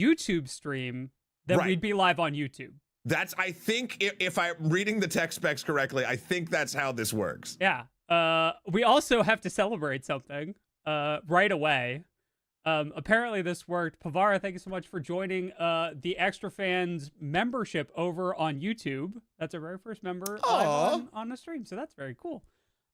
YouTube stream, then Right. we'd be live on YouTube. That's, I think, if I'm reading the tech specs correctly, I think that's how this works. Yeah. We also have to celebrate something right away. Apparently this worked. Pavara, thank you so much for joining the Extra Fans membership over on YouTube. That's our very first member live on the stream, so that's very cool.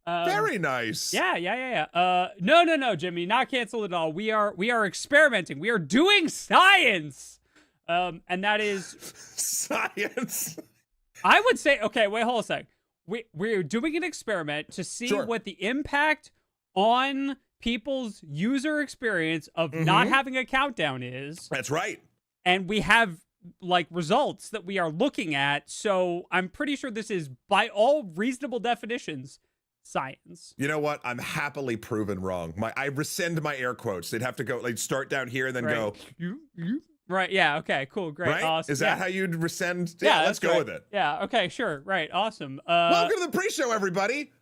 Very nice. Yeah. No, Jimmy, not canceled at all. We are experimenting. We are doing science. And that is science. I would say, okay, wait, hold a sec. We're doing an experiment to see what the impact on people's user experience of not having a countdown is. That's right. And we have like results that we are looking at. So I'm pretty sure this is, by all reasonable definitions, science. You know what? I'm happily proven wrong. I rescind my air quotes. They'd have to go like start down here and then go. Right. Yeah. Okay. Cool. Great. Right? Awesome. Is that how you'd rescind? Yeah. Let's go with it. Yeah. Okay. Sure. Right. Awesome. Welcome to the pre-show, everybody.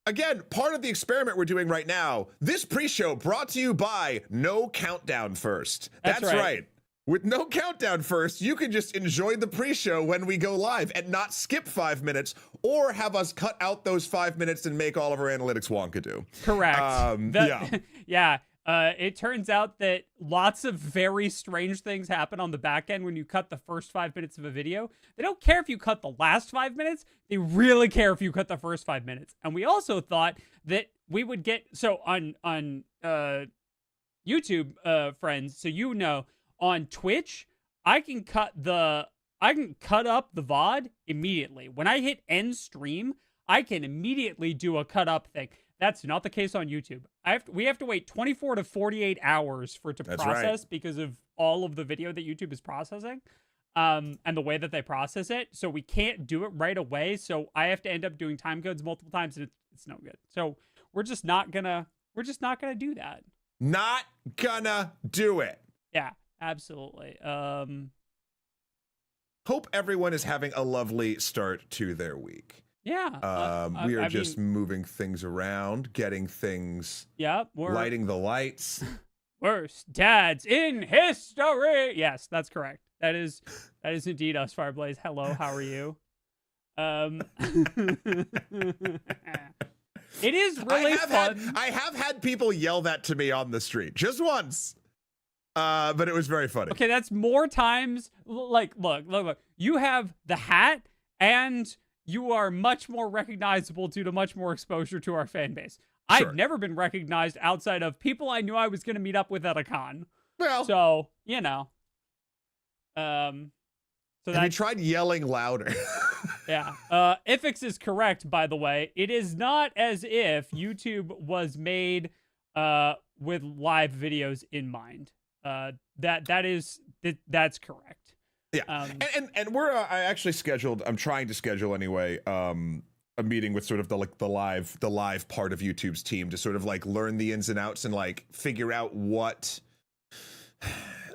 Again, part of the experiment we're doing right now. This pre-show brought to you by No Countdown First. That's right. With No Countdown First, you can just enjoy the pre-show when we go live and not skip 5 minutes or have us cut out those 5 minutes and make all of our analytics wonkadoo. Correct. Yeah. It turns out that lots of very strange things happen on the back end when you cut the first 5 minutes of a video. They don't care if you cut the last 5 minutes. They really care if you cut the first 5 minutes. And we also thought that we would get, so on YouTube, friends, so you know, on Twitch, I can cut up the VOD immediately. When I hit end stream, I can immediately do a cut up thing. That's not the case on YouTube. We have to wait 24 to 48 hours for it to process because of all of the video that YouTube is processing, and the way that they process it. So we can't do it right away. So I have to end up doing time codes multiple times, and it's no good. So we're just not gonna do that. Not gonna do it. Yeah, absolutely. Hope everyone is having a lovely start to their week. Yeah. We are just moving things around, getting things. Yeah. Lighting the lights. Worst dads in history. Yes, that's correct. That is indeed us, Fireblaze. Hello, how are you? It is really fun. I have had people yell that to me on the street just once. But it was very funny. Okay, that's more times. Like, look. You have the hat, and you are much more recognizable due to much more exposure to our fan base. Sure. I've never been recognized outside of people I knew I was going to meet up with at a con. Well, so you know. So have you tried yelling louder? Yeah. Ifix is correct, by the way. It is not as if YouTube was made with live videos in mind. That's correct. Yeah. And we're I actually scheduled, I'm trying to schedule anyway, a meeting with sort of the live part of YouTube's team to sort of like learn the ins and outs and like figure out what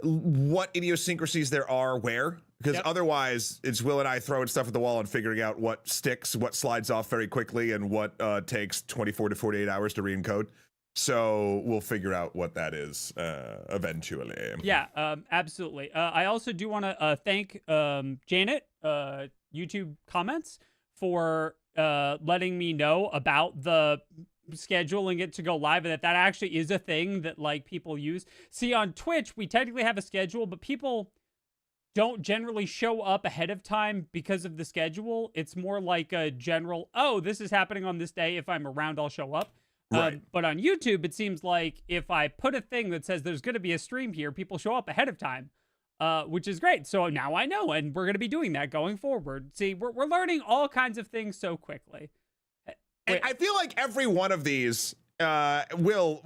idiosyncrasies there are where. Because otherwise, it's Will and I throwing stuff at the wall and figuring out what sticks, what slides off very quickly, and what takes 24 to 48 hours to re-encode. So we'll figure out what that is eventually. Yeah, absolutely. I also do want to thank Janet, YouTube comments, for letting me know about the scheduling it to go live, and that actually is a thing that like people use. See, on Twitch, we technically have a schedule, but people don't generally show up ahead of time because of the schedule. It's more like a general, oh, this is happening on this day. If I'm around, I'll show up. Right. But on YouTube, it seems like if I put a thing that says there's going to be a stream here, people show up ahead of time, which is great. So now I know, and we're going to be doing that going forward. See, we're learning all kinds of things so quickly. And I feel like every one of these, Will,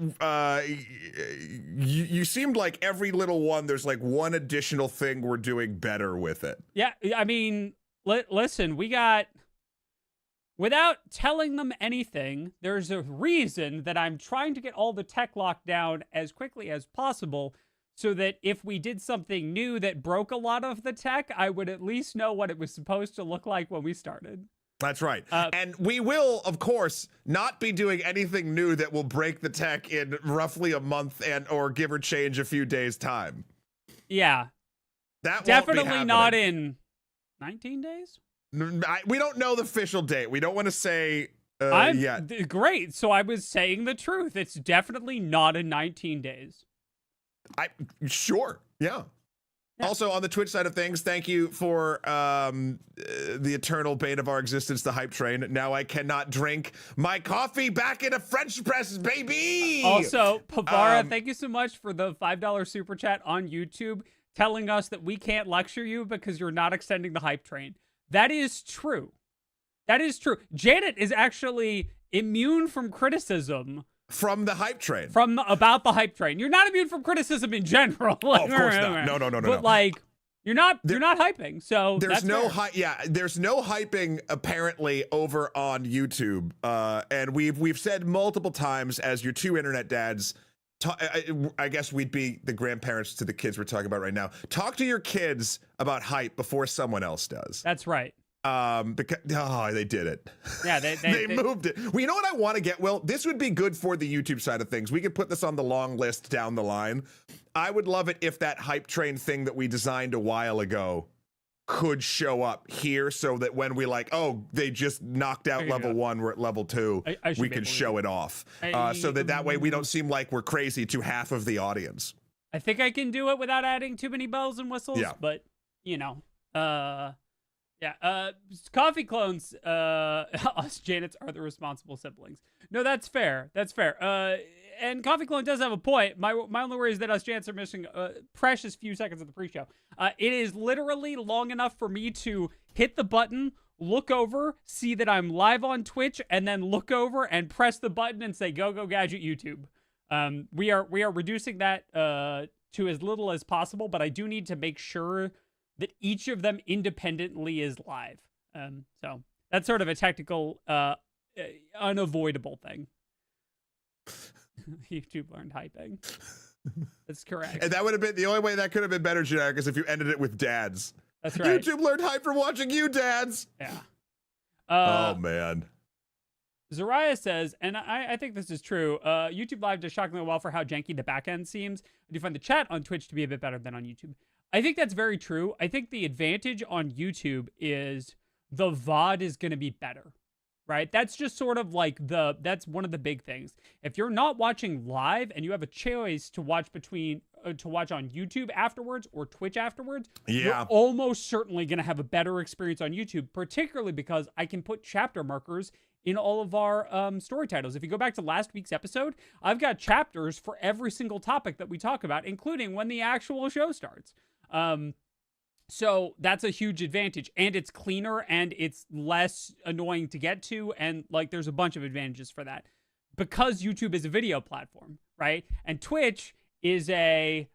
you seemed like every little one, there's like one additional thing we're doing better with it. Yeah, I mean, listen, we got... Without telling them anything, there's a reason that I'm trying to get all the tech locked down as quickly as possible so that if we did something new that broke a lot of the tech, I would at least know what it was supposed to look like when we started. That's right. And we will, of course, not be doing anything new that will break the tech in roughly a month or give or change a few days' time. Yeah. That definitely won't be not in 19 days. We don't know the official date. We don't want to say yet. Great. So I was saying the truth. It's definitely not in 19 days. Sure. Yeah. Also, on the Twitch side of things, thank you for the eternal bane of our existence, the hype train. Now I cannot drink my coffee back in a French press, baby! Also, Pavara, thank you so much for the $5 super chat on YouTube telling us that we can't lecture you because you're not extending the hype train. That is true. That is true. Janet is actually immune from criticism. From the hype train. About the hype train. You're not immune from criticism in general. Like, of course not. No. But like, you're not hyping. So there's no hype. Yeah, there's no hyping apparently over on YouTube. And we've said multiple times, as your two internet dads, I guess we'd be the grandparents to the kids we're talking about right now. Talk to your kids about hype before someone else does. That's right. Because they did it. Yeah, they moved it. Well, you know what I want to get? Well, this would be good for the YouTube side of things. We could put this on the long list down the line. I would love it if that hype train thing that we designed a while ago could show up here, so that when we they just knocked out level 1, we're at level 2, we can show it off. So that way we don't seem like we're crazy to half of the audience. I think I can do it without adding too many bells and whistles. Yeah. But yeah, coffee clones, us Janets are the responsible siblings. No, that's fair. That's fair. And Coffee Clone does have a point. My only worry is that us Janets are missing a precious few seconds of the pre-show. It is literally long enough for me to hit the button, look over, see that I'm live on Twitch, and then look over and press the button and say, go Gadget YouTube. We are reducing that to as little as possible, but I do need to make sure that each of them independently is live. So that's sort of a technical, unavoidable thing. YouTube learned hyping. That's correct. And that would have been the only way that could have been better, Generic, is if you ended it with dads. That's right. YouTube learned hype from watching you, dads. Yeah. Oh, man. Zariah says, and I think this is true, YouTube Live does shockingly well for how janky the back end seems. I do find the chat on Twitch to be a bit better than on YouTube. I think that's very true. I think the advantage on YouTube is the VOD is going to be better, right? That's just sort of like that's one of the big things. If you're not watching live and you have a choice to watch to watch on YouTube afterwards or Twitch afterwards, you're almost certainly going to have a better experience on YouTube, particularly because I can put chapter markers in all of our story titles. If you go back to last week's episode, I've got chapters for every single topic that we talk about, including when the actual show starts. So that's a huge advantage, and it's cleaner and it's less annoying to get to. And like, there's a bunch of advantages for that because YouTube is a video platform, right? And Twitch is Twitch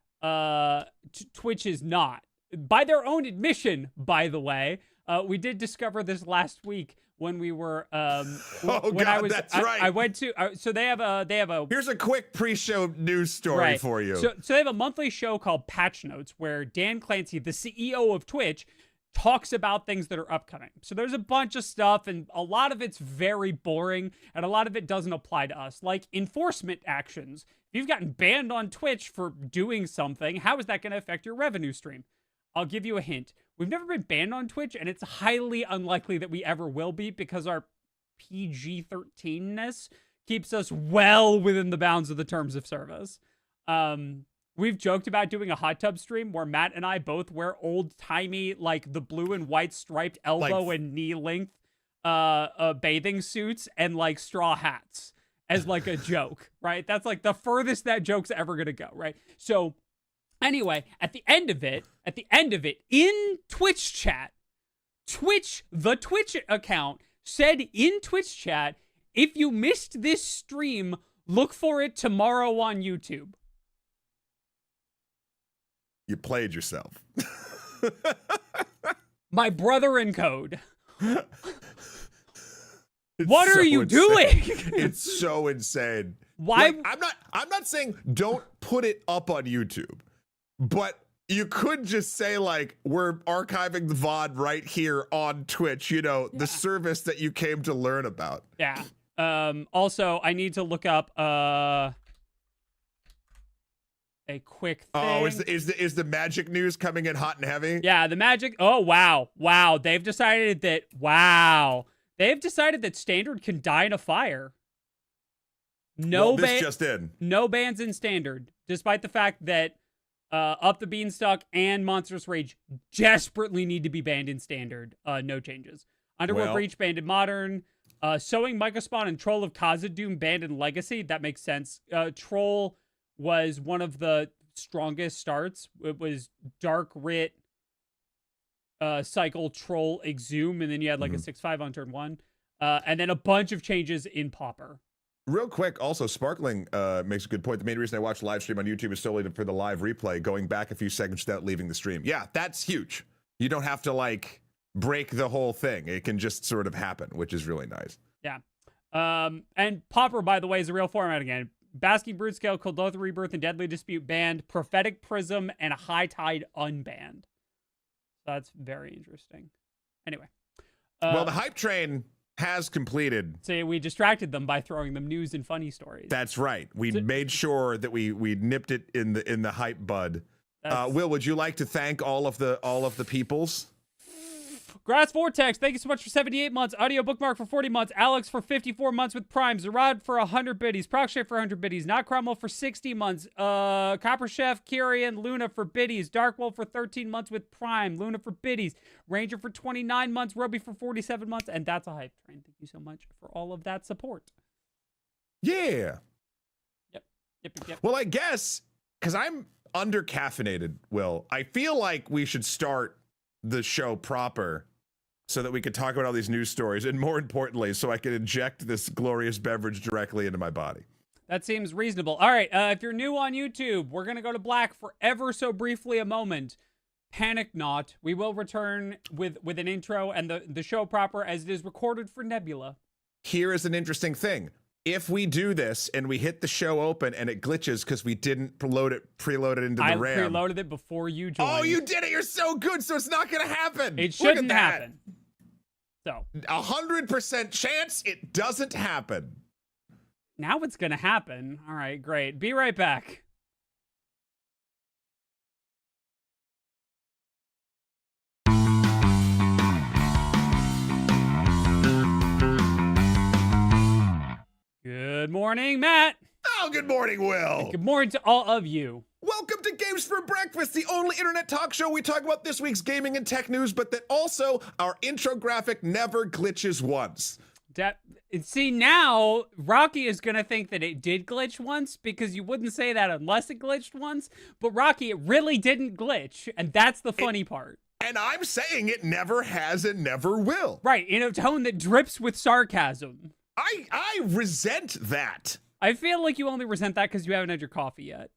is not, by their own admission, by the way. We did discover this last week when we were that's right. I went to so they have a here's a quick pre-show news story for you. So they have a monthly show called Patch Notes where Dan Clancy, the CEO of Twitch, talks about things that are upcoming. So there's a bunch of stuff, and a lot of it's very boring, and a lot of it doesn't apply to us, like enforcement actions. If you've gotten banned on Twitch for doing something, how is that going to affect your revenue stream? I'll give you a hint. We've never been banned on Twitch, and it's highly unlikely that we ever will be because our PG-13-ness keeps us well within the bounds of the terms of service. We've joked about doing a hot tub stream where Matt and I both wear old-timey, like the blue and white striped elbow and knee-length bathing suits and like straw hats as like a joke, right? That's like the furthest that joke's ever gonna go, right? So anyway, at the end of it, in Twitch chat, the Twitch account said in Twitch chat, if you missed this stream, look for it tomorrow on YouTube. You played yourself. My brother in code. What are you doing? It's so insane. Why? Like, I'm not saying don't put it up on YouTube, but you could just say, like, we're archiving the VOD right here on Twitch, the service that you came to learn about. Yeah. Also, I need to look up a quick thing. Oh, is the magic news coming in hot and heavy? Yeah, the magic. Oh, wow. They've decided that standard can die in a fire. This just in. No bans in standard, despite the fact that Up the Beanstalk and Monstrous Rage desperately need to be banned in standard. No changes. Underworld Breach banned in modern. Sowing Mycospawn and Troll of Khazad-dûm banned in legacy. That makes sense. Troll was one of the strongest starts. It was Dark Writ, Cycle, Troll, Exhume, and then you had like a 6/5 on turn 1. And then a bunch of changes in Pauper. Real quick, also, Sparkling makes a good point. The main reason I watch live stream on YouTube is solely for the live replay, going back a few seconds without leaving the stream. Yeah, that's huge. You don't have to, like, break the whole thing. It can just sort of happen, which is really nice. Yeah. And Pauper, by the way, is a real format again. Basking Brute Scale, Kuldotha Rebirth, and Deadly Dispute banned. Prophetic Prism and a High Tide unbanned. So that's very interesting. Anyway. Well, the hype train has completed. So we distracted them by throwing them news and funny stories. That's right. We made sure that we nipped it in the hype bud. Will, would you like to thank all of the peoples? Grass Vortex, thank you so much for 78 months. Audio Bookmark for 40 months. Alex for 54 months with Prime. Zarad for 100 biddies. Procshay for 100 biddies. Not Cromwell for 60 months. Copper Chef, Kyrian, Luna for biddies. Darkwolf for 13 months with Prime. Luna for biddies. Ranger for 29 months. Roby for 47 months. And that's a hype train. Thank you so much for all of that support. Yeah. Yep. Well, I guess, because I'm under-caffeinated, Will, I feel like we should start the show proper so that we could talk about all these news stories, and more importantly, so I can inject this glorious beverage directly into my body. That seems reasonable. All right, if you're new on YouTube, we're going to go to black for ever so briefly a moment. Panic not. We will return with an intro and the show proper as it is recorded for Nebula. Here is an interesting thing. If we do this and we hit the show open and it glitches because we didn't preload it into the RAM. I preloaded it before you joined. Oh, you did it! You're so good, so it's not going to happen. It shouldn't happen. So 100% chance it doesn't happen. Now it's going to happen. All right, great. Be right back. Good morning, Matt. Oh, good morning, Will. And good morning to all of you. Welcome to Games for Breakfast, the only internet talk show. We talk about this week's gaming and tech news, but that also our intro graphic never glitches once. See, now Rocky is going to think that it did glitch once, because you wouldn't say that unless it glitched once. But Rocky, it really didn't glitch, and that's the funny part. And I'm saying it never has and never will. Right, in a tone that drips with sarcasm. I resent that. I feel like you only resent that because you haven't had your coffee yet.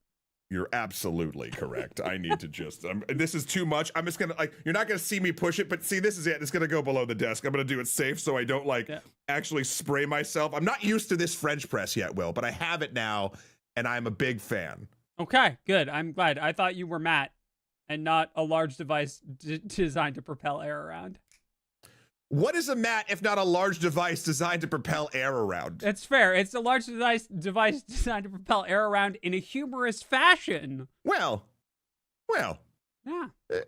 You're absolutely correct. I need to just, this is too much. I'm just going to, you're not going to see me push it, but see, this is it. It's going to go below the desk. I'm going to do it safe so I don't, actually spray myself. I'm not used to this French press yet, Will, but I have it now, and I'm a big fan. Okay, good. I'm glad. I thought you were Matt and not a large device designed to propel air around. What is a mat if not a large device designed to propel air around? It's fair. It's a large device designed to propel air around in a humorous fashion. Well. Yeah.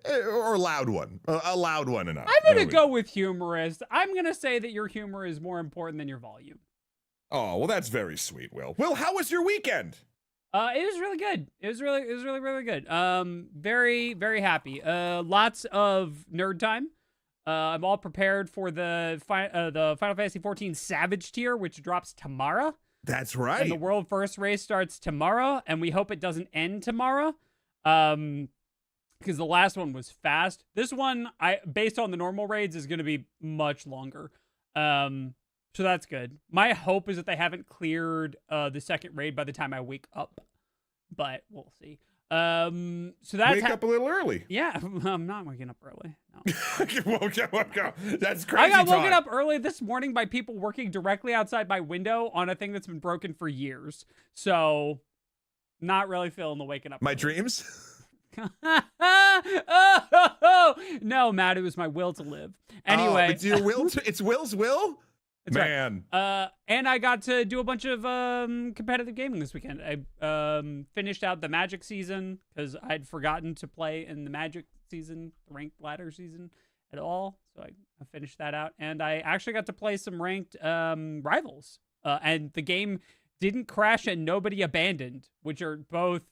Or a loud one. A loud one enough. I'm going to go with humorous. I'm going to say that your humor is more important than your volume. Oh, well, that's very sweet, Will. Will, how was your weekend? It was really good. It was really good. Very, very happy. Lots of nerd time. I'm all prepared for the Final Fantasy XIV Savage tier, which drops tomorrow. That's right. And the world first race starts tomorrow, and we hope it doesn't end tomorrow. Because the last one was fast. This one, based on the normal raids, is going to be much longer. So that's good. My hope is that they haven't cleared the second raid by the time I wake up, but we'll see. So that's wake up a little early. Yeah, I'm not waking up early. No. That's crazy. I got woken up early this morning by people working directly outside my window on a thing that's been broken for years. So, not really feeling the waking up. My dreams? No, Matt, it was my will to live. Anyway, it's your will. It's Will's will. Man. Right. And I got to do a bunch of competitive gaming this weekend. I finished out the Magic season because I'd forgotten to play in the Magic season, the ranked ladder season at all. So I finished that out. And I actually got to play some ranked rivals. And the game didn't crash and nobody abandoned, which are both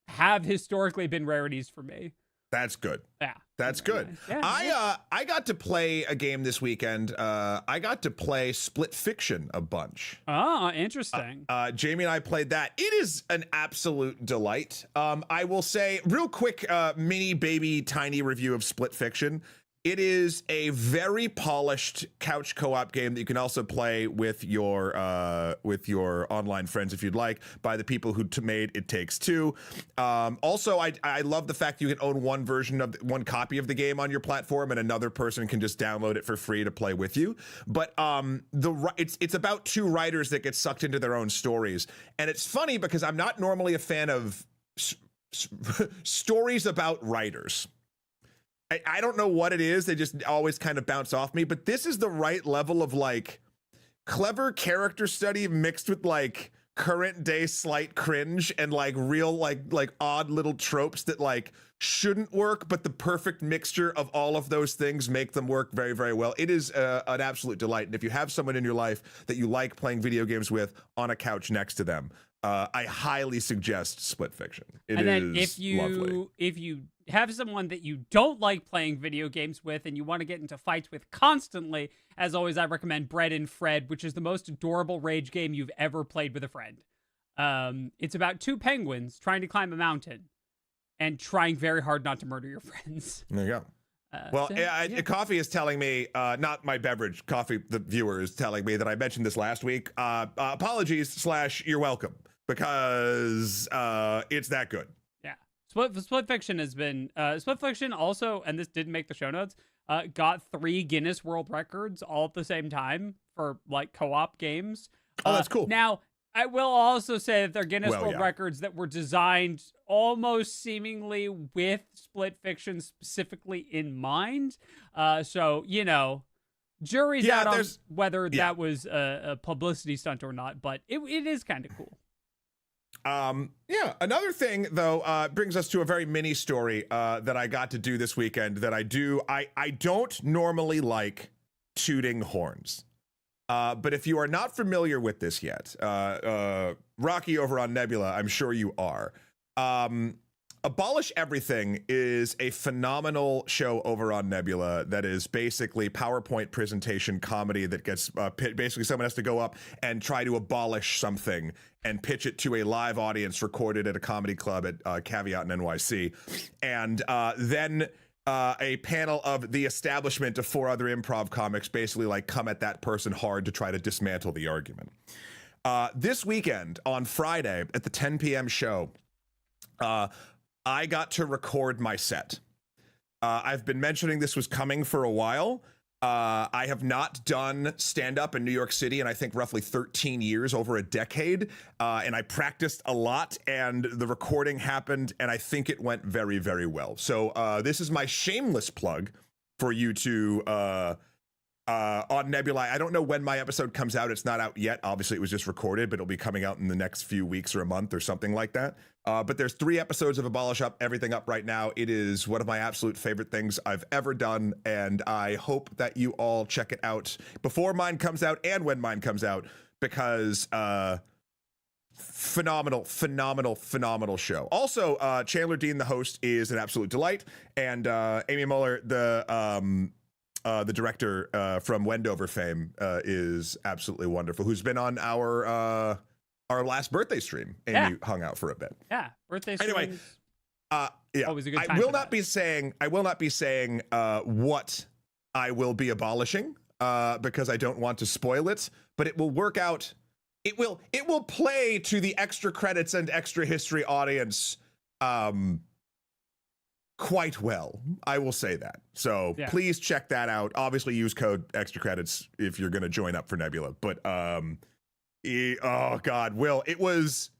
have historically been rarities for me. That's good. Yeah. That's good. Nice. Yeah, I got to play a game this weekend. I got to play Split Fiction a bunch. Oh, interesting. Jamie and I played that. It is an absolute delight. I will say real quick, mini baby tiny review of Split Fiction. It is a very polished couch co-op game that you can also play with your online friends if you'd like, by the people who made It Takes Two. Also, I love the fact you can own one copy of the game on your platform, and another person can just download it for free to play with you. But it's about two writers that get sucked into their own stories, and it's funny because I'm not normally a fan of stories about writers. I don't know what it is. They just always kind of bounce off me. But this is the right level of like clever character study mixed with like current day slight cringe and like real like odd little tropes that like shouldn't work, but the perfect mixture of all of those things make them work very, very well. It is an absolute delight. And if you have someone in your life that you like playing video games with on a couch next to them, I highly suggest Split Fiction. It is lovely. If you have someone that you don't like playing video games with and you want to get into fights with constantly, as always, I recommend Bread and Fred, which is the most adorable rage game you've ever played with a friend. It's about two penguins trying to climb a mountain and trying very hard not to murder your friends. There you go. Coffee is telling me, not my beverage, Coffee, the viewer, is telling me that I mentioned this last week. Apologies / you're welcome, because it's that good. Yeah. Split Fiction has been, Split Fiction also, and this didn't make the show notes, got 3 Guinness World Records all at the same time for like co-op games. Oh, that's cool. Now, I will also say that they're Guinness World Records that were designed almost seemingly with Split Fiction specifically in mind. So, you know, jury's out on whether that was a publicity stunt or not, but it is kind of cool. Another thing though brings us to a very mini story that I got to do this weekend that I don't normally like tooting horns. But if you are not familiar with this yet, Rocky over on Nebula, I'm sure you are. Abolish Everything is a phenomenal show over on Nebula that is basically PowerPoint presentation comedy that gets basically someone has to go up and try to abolish something and pitch it to a live audience recorded at a comedy club at Caveat in NYC. And then a panel of the establishment of 4 other improv comics basically like come at that person hard to try to dismantle the argument. This weekend on Friday at the 10 p.m. show, I got to record my set. I've been mentioning this was coming for a while. I have not done stand-up in New York City in I think roughly 13 years, over a decade. And I practiced a lot, and the recording happened, and I think it went very, very well. So this is my shameless plug for you to on Nebula. I don't know when my episode comes out. It's not out yet. Obviously, it was just recorded, but it'll be coming out in the next few weeks or a month or something like that. But there's 3 episodes of Abolish Everything up right now. It is one of my absolute favorite things I've ever done, and I hope that you all check it out before mine comes out and when mine comes out, because phenomenal show. Also, Chandler Dean, the host, is an absolute delight, and Amy Mueller, the director from Wendover fame, is absolutely wonderful, who's been on our last birthday stream. Amy hung out for a bit. Yeah, birthday stream. Anyway, always a good time. I will not be saying what I will be abolishing because I don't want to spoil it, but it will work out. It will play to the extra credits and extra history audience quite well. I will say that. So please check that out. Obviously use code extra credits if you're going to join up for Nebula. But oh God, Will, it was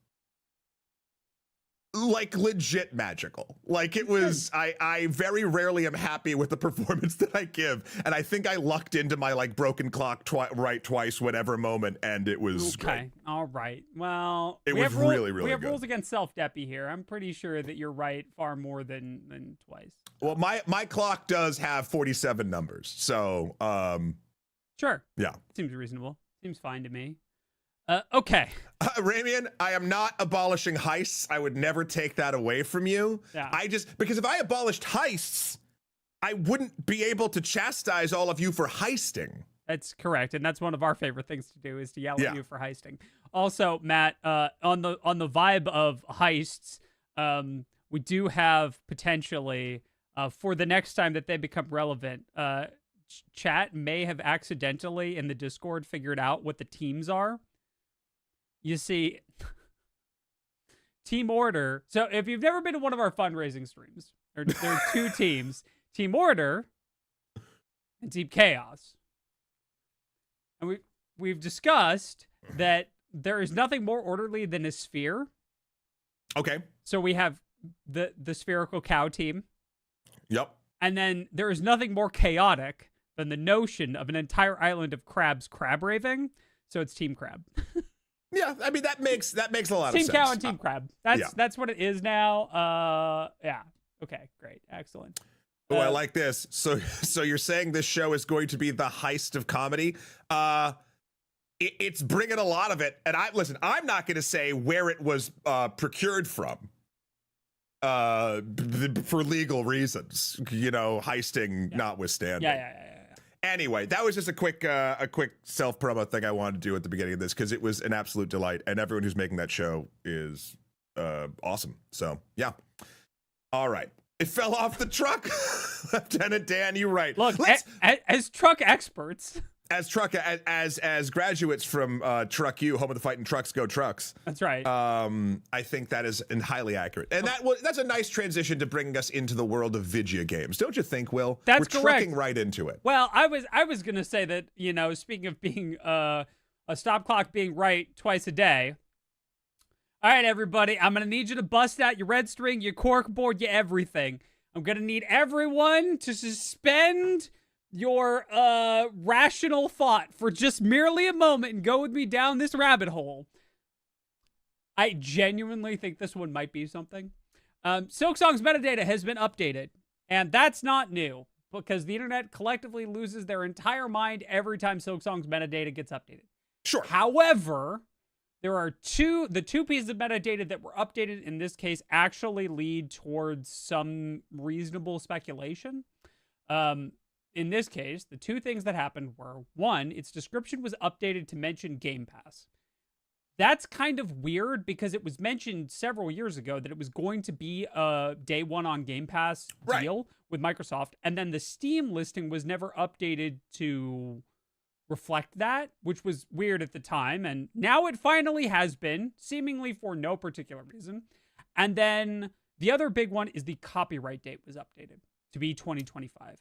like legit magical. Like it was, I very rarely am happy with the performance that I give. And I think I lucked into my like broken clock right twice, whatever moment. And it was great. All right. Well, it was really, really we have good. rules against self-deppy here. I'm pretty sure that you're right far more than twice. Well, my clock does have 47 numbers. So, sure. Yeah. Seems reasonable. Seems fine to me. Okay. Ramian, I am not abolishing heists. I would never take that away from you. Yeah. Because if I abolished heists, I wouldn't be able to chastise all of you for heisting. That's correct. And that's one of our favorite things to do is to yell at you for heisting. Also, Matt, on the vibe of heists, we do have potentially, for the next time that they become relevant, chat may have accidentally in the Discord figured out what the teams are. You see, Team Order. So if you've never been to one of our fundraising streams, there are two teams, Team Order and Team Chaos. And we've discussed that there is nothing more orderly than a sphere. Okay. So we have the spherical cow team. Yep. And then there is nothing more chaotic than the notion of an entire island of crabs crab raving. So it's Team Crab. Yeah, I mean that makes a lot of sense. Team Cow and Team Crab. That's what it is now. Yeah. Okay, great. Excellent. Oh, I like this. So you're saying this show is going to be the heist of comedy? It's bringing a lot of it. And I'm not going to say where it was procured from. For legal reasons, heisting notwithstanding. Yeah. Anyway, that was just a quick self-promo thing I wanted to do at the beginning of this because it was an absolute delight, and everyone who's making that show is awesome. So yeah. All right. It fell off the truck. Lieutenant Dan, you're right. Look, as truck experts. As graduates from Truck U, home of the fighting trucks, go trucks. That's right. I think that is highly accurate, and that's a nice transition to bringing us into the world of video games, don't you think, Will? That's We're correct. trucking right into it. Well, I was gonna say that speaking of being a stop clock being right twice a day. All right, everybody, I'm gonna need you to bust out your red string, your cork board, your everything. I'm gonna need everyone to suspend your rational thought for just merely a moment and go with me down this rabbit hole. I genuinely think this one might be something. Silksong's metadata has been updated, and that's not new because the internet collectively loses their entire mind every time Silksong's metadata gets updated. Sure. However, there are the two pieces of metadata that were updated in this case actually lead towards some reasonable speculation. In this case, the two things that happened were, one, its description was updated to mention Game Pass. That's kind of weird because it was mentioned several years ago that it was going to be a day one on Game Pass deal with Microsoft, and then the Steam listing was never updated to reflect that, which was weird at the time, and now it finally has been, seemingly for no particular reason. And then the other big one is the copyright date was updated to be 2025.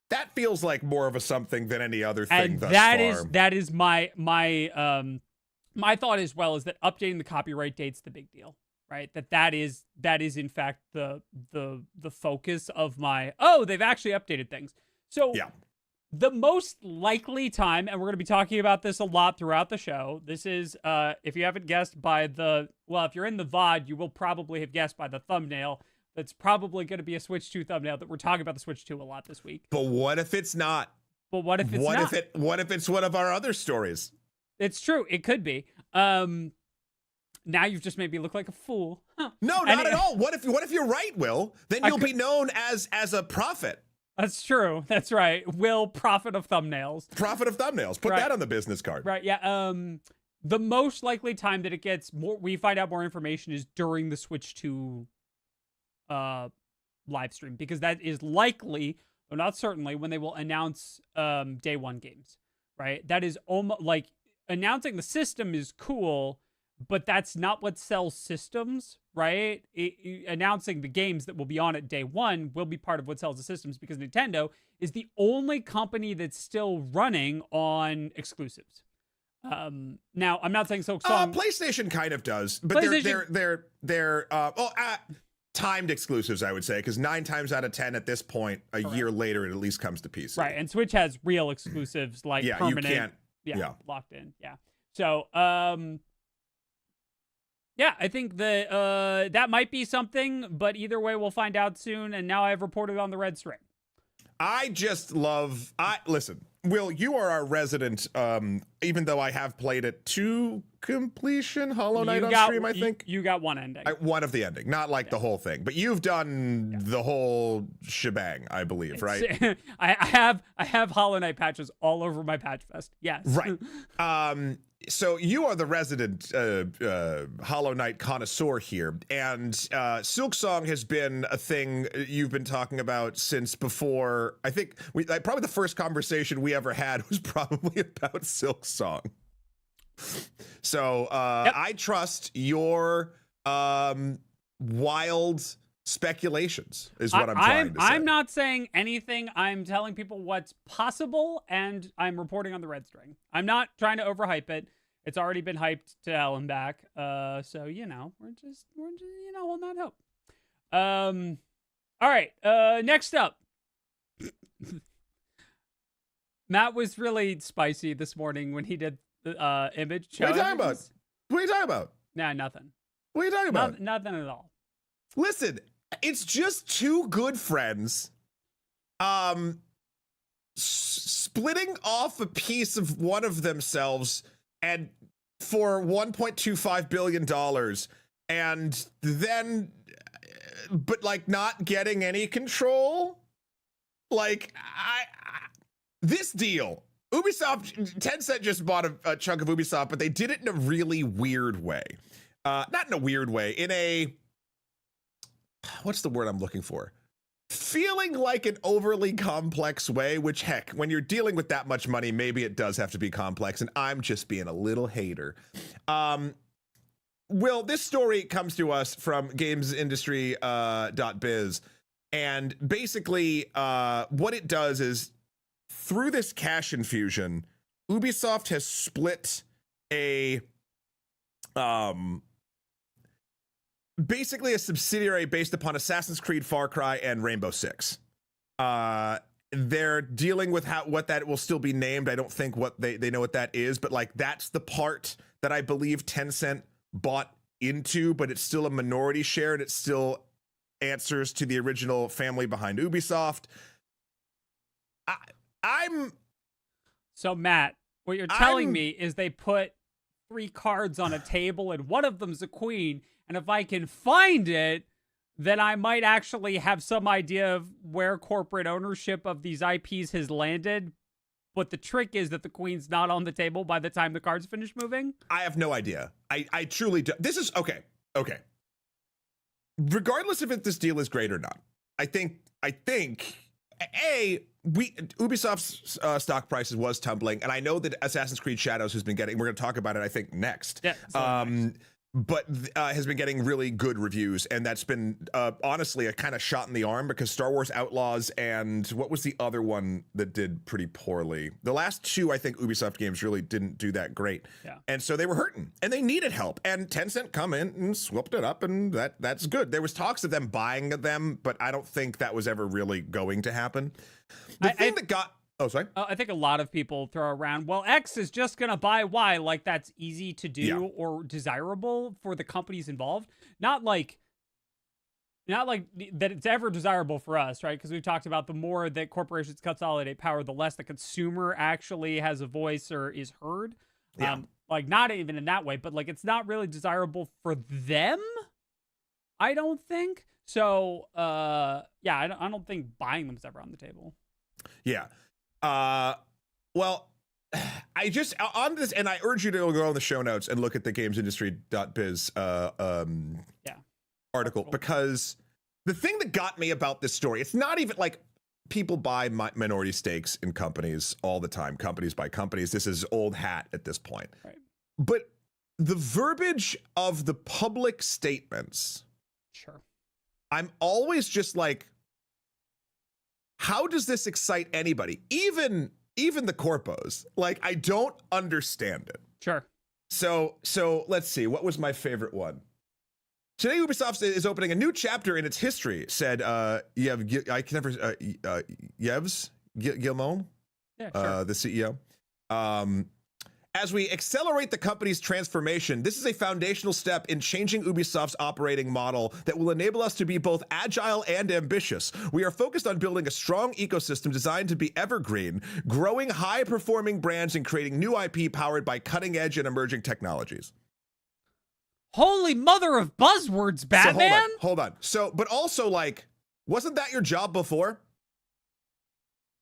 That feels like more of a something than any other thing thus far. That is my thought as well, is that updating the copyright date's the big deal, right? That is in fact the focus of my they've actually updated things. So yeah. The most likely time, and we're going to be talking about this a lot throughout the show. This is if you haven't guessed if you're in the VOD, you will probably have guessed by the thumbnail. That's probably going to be a Switch 2 thumbnail that we're talking about the Switch 2 a lot this week. But what if it's not? But what if it's not? What if it's one of our other stories? It's true. It could be. Now you've just made me look like a fool. Huh. No, not at all. What if you're right, Will? Then you'll be known as a prophet. That's true. That's right. Will, prophet of thumbnails. Prophet of thumbnails. Put that on the business card. Right. Yeah. The most likely time that it gets we find out more information is during the Switch 2 live stream, because that is likely, though not certainly, when they will announce day one games, right? That is almost like announcing the system is cool, but that's not what sells systems, right? Announcing the games that will be on it day one will be part of what sells the systems, because Nintendo is the only company that's still running on exclusives. Now I'm not saying Silksong. PlayStation kind of does, but they're timed exclusives, I would say, because 9 times out of 10 at this point, a year later, it at least comes to PC. Right, and Switch has real exclusives like permanent. You can't. Locked in. Yeah. So, yeah, I think that might be something, but either way, we'll find out soon. And now I've reported on the red string. I just love. Listen, Will, you are our resident. Even though I have played it to completion, Hollow Knight on stream, I think you got one ending. One of the ending, not like the whole thing, but you've done the whole shebang, I believe, right? I have Hollow Knight patches all over my patch fest. Yes. Right. So you are the resident Hollow Knight connoisseur here, and Silksong has been a thing you've been talking about since before. I think probably the first conversation we ever had was probably about Silksong. So I trust your wild speculations is what I'm trying to say. I'm not saying anything. I'm telling people what's possible, and I'm reporting on the red string. I'm not trying to overhype it. It's already been hyped to hell and back. So we're just holding out hope. All right. Next up, Matt was really spicy this morning when he did the image. What are you talking about? What are you talking about? Nah, nothing. What are you talking about? Nothing at all. Listen, it's just two good friends splitting off a piece of one of themselves and for $1.25 billion, and then but like not getting any control. Like this deal, Tencent just bought a chunk of Ubisoft, but they did it in a really weird way. Not in a weird way, in a, what's the word I'm looking for? Feeling like an overly complex way, which heck, when you're dealing with that much money, maybe it does have to be complex, and I'm just being a little hater. Will, this story comes to us from gamesindustry.biz, and basically what it does is, through this cash infusion, Ubisoft has split a basically a subsidiary based upon Assassin's Creed, Far Cry, and Rainbow Six. They're dealing with what that will still be named. I don't think what they know what that is, but like that's the part that I believe Tencent bought into, but it's still a minority share, and it still answers to the original family behind Ubisoft. So Matt, what you're telling me is they put 3 cards on a table, and one of them's a queen. And if I can find it, then I might actually have some idea of where corporate ownership of these IPs has landed. But the trick is that the queen's not on the table by the time the cards finish moving. I have no idea. I truly do. This is okay. Regardless if this deal is great or not, I think Ubisoft's stock prices was tumbling, and I know that Assassin's Creed Shadows has been getting. We're going to talk about it, I think, next. Yeah. But has been getting really good reviews, and that's been honestly a kind of shot in the arm, because Star Wars Outlaws and what was the other one that did pretty poorly? The last 2, I think, Ubisoft games really didn't do that great. Yeah. And so they were hurting, and they needed help, and Tencent come in and swooped it up, and that's good. There was talks of them buying them, but I don't think that was ever really going to happen. The thing that got... Oh, sorry? I think a lot of people throw around, well, X is just going to buy Y, like that's easy to do or desirable for the companies involved. Not like that it's ever desirable for us, right? Because we've talked about the more that corporations consolidate power, the less the consumer actually has a voice or is heard. Yeah. Like not even in that way, but like it's not really desirable for them, I don't think. So, I don't think buying them is ever on the table. Yeah. Well, I just on this, and I urge you to go on the show notes and look at the gamesindustry.biz article, because the thing that got me about this story, it's not even like people buy minority stakes in companies all the time. Companies buy companies. This is old hat at this point. Right. But the verbiage of the public statements, sure, I'm always just like, how does this excite anybody? Even the corpos. Like, I don't understand it. Sure. So let's see. What was my favorite one? Today, Ubisoft is opening a new chapter in its history, said I can never Yves Guillemot, Yeah, sure. the CEO. As we accelerate the company's transformation, this is a foundational step in changing Ubisoft's operating model that will enable us to be both agile and ambitious. We are focused on building a strong ecosystem designed to be evergreen, growing high-performing brands and creating new IP powered by cutting-edge and emerging technologies. Holy mother of buzzwords, Batman! So hold on. So, but also, like, wasn't that your job before?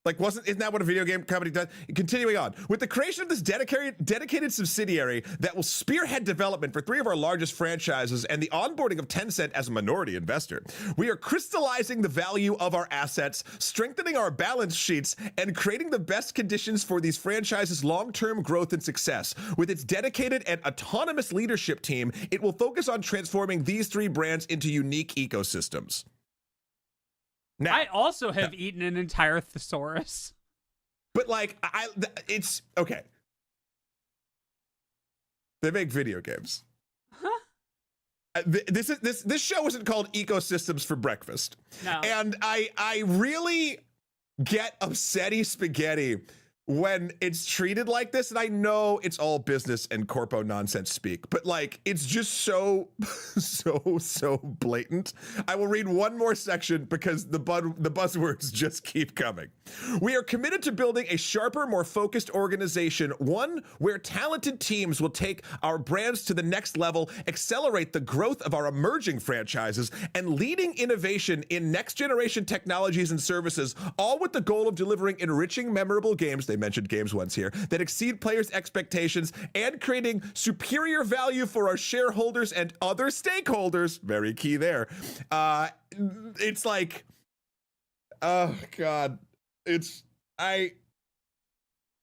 Like, isn't that what a video game company does? Continuing on, with the creation of this dedicated subsidiary that will spearhead development for 3 of our largest franchises and the onboarding of Tencent as a minority investor, we are crystallizing the value of our assets, strengthening our balance sheets, and creating the best conditions for these franchises' long-term growth and success. With its dedicated and autonomous leadership team, it will focus on transforming these 3 brands into unique ecosystems. Now, I also have eaten an entire thesaurus. But like, it's okay. They make video games. Huh? This show isn't called Ecosystems for Breakfast. No. And I really get upsetty spaghetti when it's treated like this, and I know it's all business and corpo nonsense speak, but like, it's just so blatant. I will read one more section because the buzzwords just keep coming. We are committed to building a sharper, more focused organization, one where talented teams will take our brands to the next level, accelerate the growth of our emerging franchises, and leading innovation in next generation technologies and services, all with the goal of delivering enriching, memorable games. They mentioned games once here that exceed players' expectations and creating superior value for our shareholders and other stakeholders. Very key there. It's like, oh God,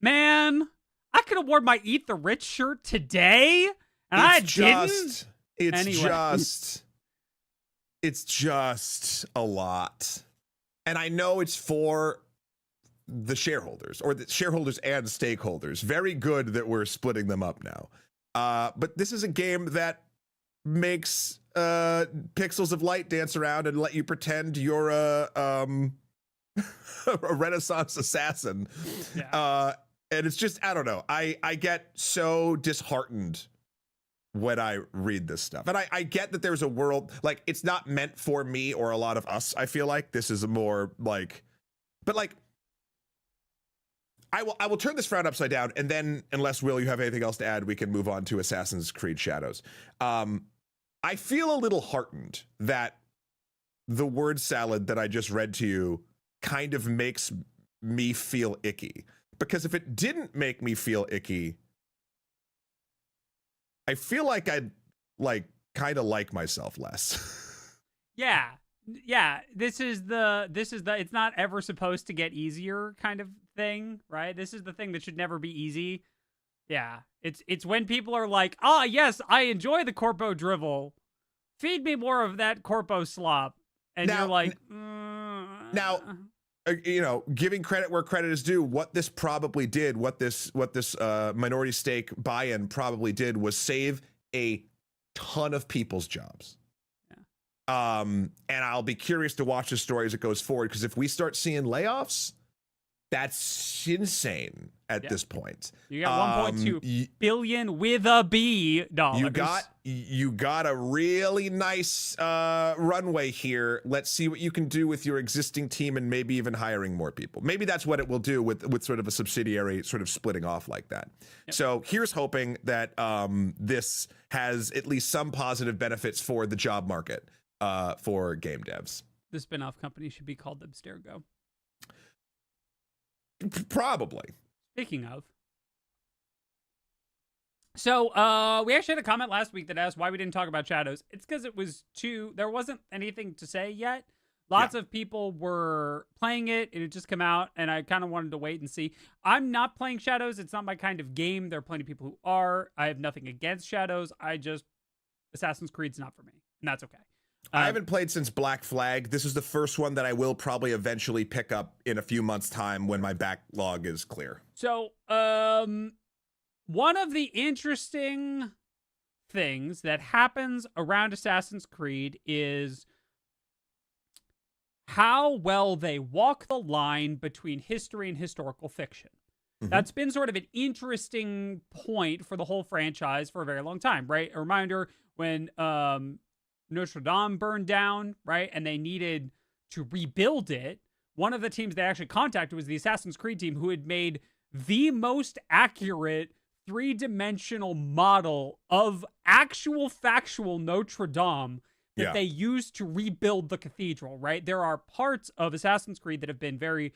Man, I could have worn my Eat the Rich shirt today, and I didn't. It's just a lot. And I know it's for the shareholders, or the shareholders and stakeholders. Very good that we're splitting them up now. But this is a game that makes pixels of light dance around and let you pretend you're a Renaissance assassin. Yeah. And it's just, I don't know. I get so disheartened when I read this stuff. And I get that there's a world, like, it's not meant for me or a lot of us. I feel like this is a more like, but like, I will turn this frown upside down, and then, unless, Will, you have anything else to add, we can move on to Assassin's Creed Shadows. I feel a little heartened that the word salad that I just read to you kind of makes me feel icky. Because if it didn't make me feel icky, I feel like I'd kind of like myself less. Yeah. This is the it's not ever supposed to get easier kind of thing, right? This is the thing that should never be easy. Yeah. It's when people are like, yes, I enjoy the corpo drivel. Feed me more of that corpo slop. And you're like, now, you know, giving credit where credit is due, what this probably did, what this minority stake buy-in probably did was save a ton of people's jobs. And I'll be curious to watch the story as it goes forward, because if we start seeing layoffs, that's insane at this point. You got 1.2 billion with a B dollars. You got a really nice runway here. Let's see what you can do with your existing team, and maybe even hiring more people. Maybe that's what it will do with sort of a subsidiary sort of splitting off like that. Yep. So here's hoping that this has at least some positive benefits for the job market for game devs. The spin-off company should be called Abstergo. Probably. Speaking of. So, we actually had a comment last week that asked why we didn't talk about Shadows. It's because there wasn't anything to say yet. Lots of people were playing it. It had just come out, and I kind of wanted to wait and see. I'm not playing Shadows. It's not my kind of game. There are plenty of people who are. I have nothing against Shadows. Assassin's Creed's not for me, and that's okay. I haven't played since Black Flag. This is the first one that I will probably eventually pick up in a few months' time when my backlog is clear. So, one of the interesting things that happens around Assassin's Creed is how well they walk the line between history and historical fiction. That's been sort of an interesting point for the whole franchise for a very long time, right? A reminder when Notre Dame burned down, right? And they needed to rebuild it. One of the teams they actually contacted was the Assassin's Creed team, who had made the most accurate three-dimensional model of actual factual Notre Dame that they used to rebuild the cathedral, right? There are parts of Assassin's Creed that have been very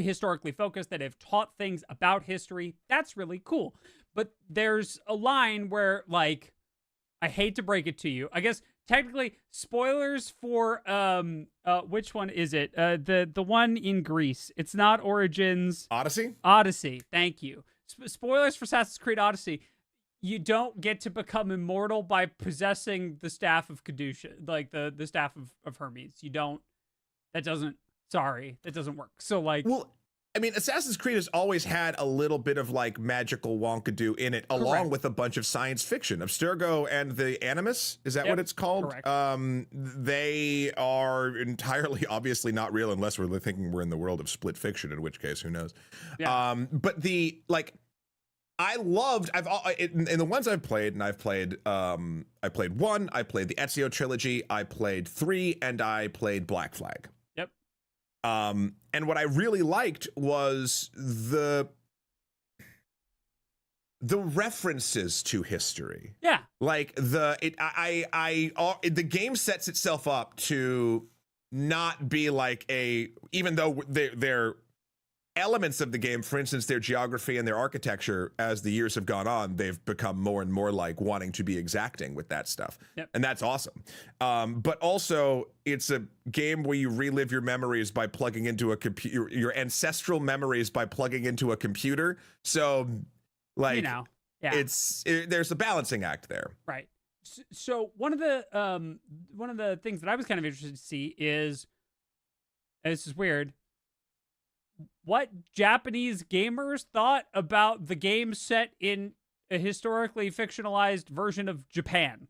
historically focused, that have taught things about history. That's really cool. But there's a line where, like, I hate to break it to you, I guess technically spoilers for which one is it? The one in Greece. It's not Origins. Odyssey? Odyssey. Thank you. Spoilers for Assassin's Creed Odyssey. You don't get to become immortal by possessing the staff of Caduceus, like the staff of Hermes. You don't. That doesn't work. So, like, well, I mean, Assassin's Creed has always had a little bit of like magical wonkadoo in it, along with a bunch of science fiction. Abstergo and the Animus, is that what it's called? Correct. They are entirely, obviously not real, unless we're thinking we're in the world of split fiction, in which case, who knows? Yeah. But in the ones I've played, and I played 1, I played the Ezio trilogy, I played 3, and I played Black Flag. And what I really liked was the references to history. Yeah. Like the game sets itself up to not be like even though they're elements of the game, for instance, their geography and their architecture, as the years have gone on, they've become more and more like wanting to be exacting with that stuff. And that's awesome. But also, it's a game where you relive your memories by plugging into a computer, your ancestral memories by plugging into a computer. So, like, there's a balancing act there. Right. So one of the things that I was kind of interested to see is, and this is weird, what Japanese gamers thought about the game set in a historically fictionalized version of Japan.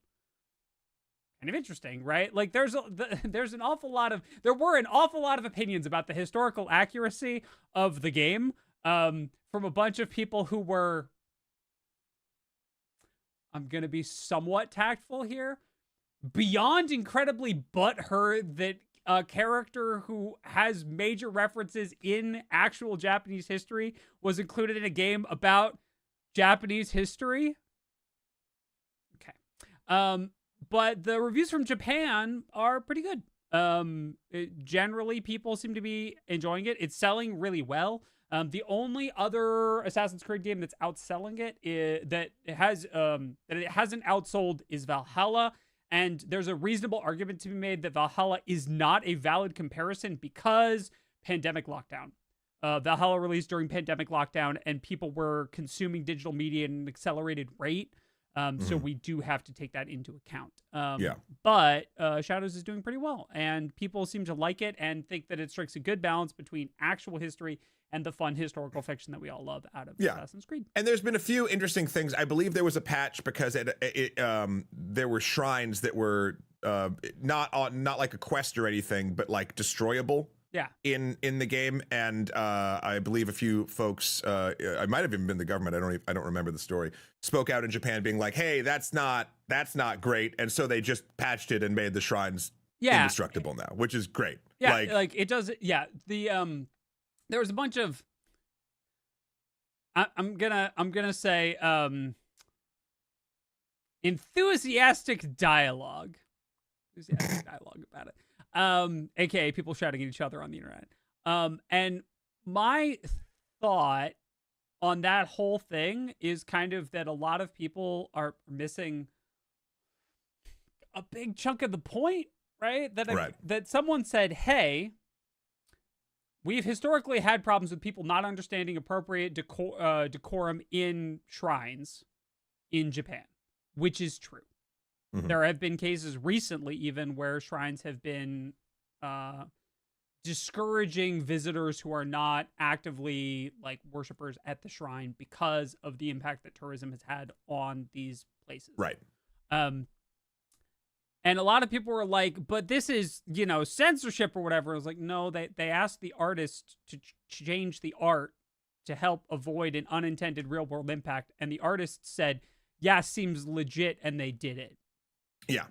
Kind of interesting, right? Like, there were an awful lot of opinions about the historical accuracy of the game from a bunch of people who were, I'm going to be somewhat tactful here, beyond incredibly butthurt that a character who has major references in actual Japanese history was included in a game about Japanese history. Okay. But the reviews from Japan are pretty good. Generally, people seem to be enjoying it. It's selling really well. The only other Assassin's Creed game that's outselling it that it hasn't outsold is Valhalla. And there's a reasonable argument to be made that Valhalla is not a valid comparison because pandemic lockdown. Valhalla released during pandemic lockdown, and people were consuming digital media at an accelerated rate. So we do have to take that into account. But Shadows is doing pretty well, and people seem to like it and think that it strikes a good balance between actual history and the fun historical fiction that we all love out of Assassin's Creed. And there's been a few interesting things. I believe there was a patch because there were shrines that were not like a quest or anything, but like destroyable. In the game, and I believe a few folks, I might have even been the government. I don't remember the story. Spoke out in Japan, being like, "Hey, that's not great," and so they just patched it and made the shrines indestructible now, which is great. Yeah, like it does. Yeah, there was a bunch of. I'm gonna say enthusiastic dialogue about it. AKA people shouting at each other on the internet. And my thought on that whole thing is kind of that a lot of people are missing a big chunk of the point, right? That someone said, hey, we've historically had problems with people not understanding appropriate decorum in shrines in Japan, which is true. There have been cases recently even where shrines have been discouraging visitors who are not actively like worshipers at the shrine because of the impact that tourism has had on these places. Right. And a lot of people were like, but this is, censorship or whatever. I was like, no, they asked the artist to change the art to help avoid an unintended real world impact. And the artist said, yeah, seems legit. And they did it. Yeah.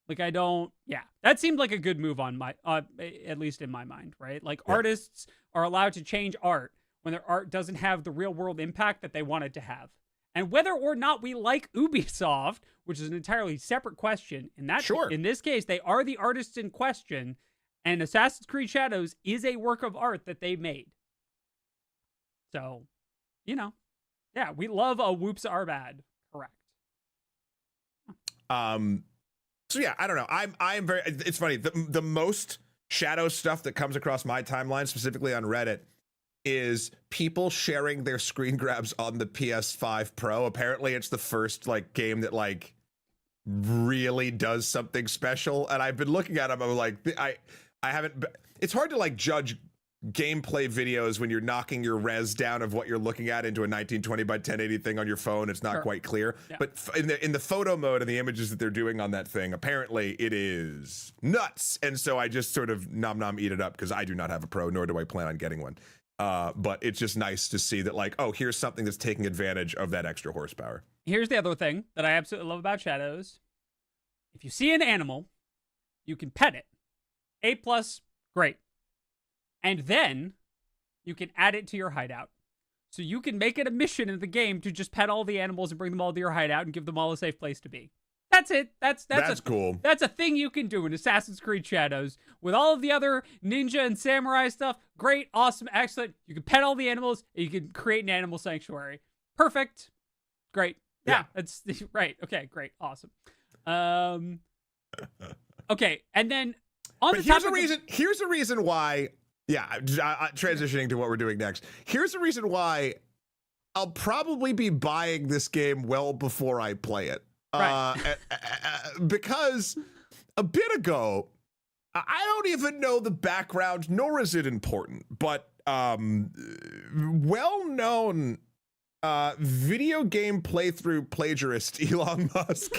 Like, that seemed like a good move on my, at least in my mind, right? Like, artists are allowed to change art when their art doesn't have the real world impact that they want it to have. And whether or not we like Ubisoft, which is an entirely separate question, in this case, they are the artists in question, and Assassin's Creed Shadows is a work of art that they made. So, we love a whoops are bad. Correct. So yeah, I don't know. I'm very. It's funny. The most shadow stuff that comes across my timeline, specifically on Reddit, is people sharing their screen grabs on the PS5 Pro. Apparently, it's the first game that really does something special. And I've been looking at them. I'm like, I haven't. It's hard to judge gameplay videos when you're knocking your res down of what you're looking at into a 1920 by 1080 thing on your phone. It's not quite clear. Yeah. But in the photo mode and the images that they're doing on that thing, apparently it is nuts. And so I just sort of nom eat it up because I do not have a Pro, nor do I plan on getting one. But it's just nice to see that here's something that's taking advantage of that extra horsepower. Here's the other thing that I absolutely love about Shadows. If you see an animal, you can pet it. A+, great. And then you can add it to your hideout. So you can make it a mission in the game to just pet all the animals and bring them all to your hideout and give them all a safe place to be. That's it. That's cool. That's a thing you can do in Assassin's Creed Shadows. With all of the other ninja and samurai stuff, great, awesome, excellent. You can pet all the animals and you can create an animal sanctuary. Perfect. Great. Yeah. That's right. Okay, great. Awesome. Okay, and then here's a reason why. Yeah, transitioning to what we're doing next. Here's the reason why I'll probably be buying this game well before I play it. Right. Because a bit ago, I don't even know the background, nor is it important, but well-known video game playthrough plagiarist Elon Musk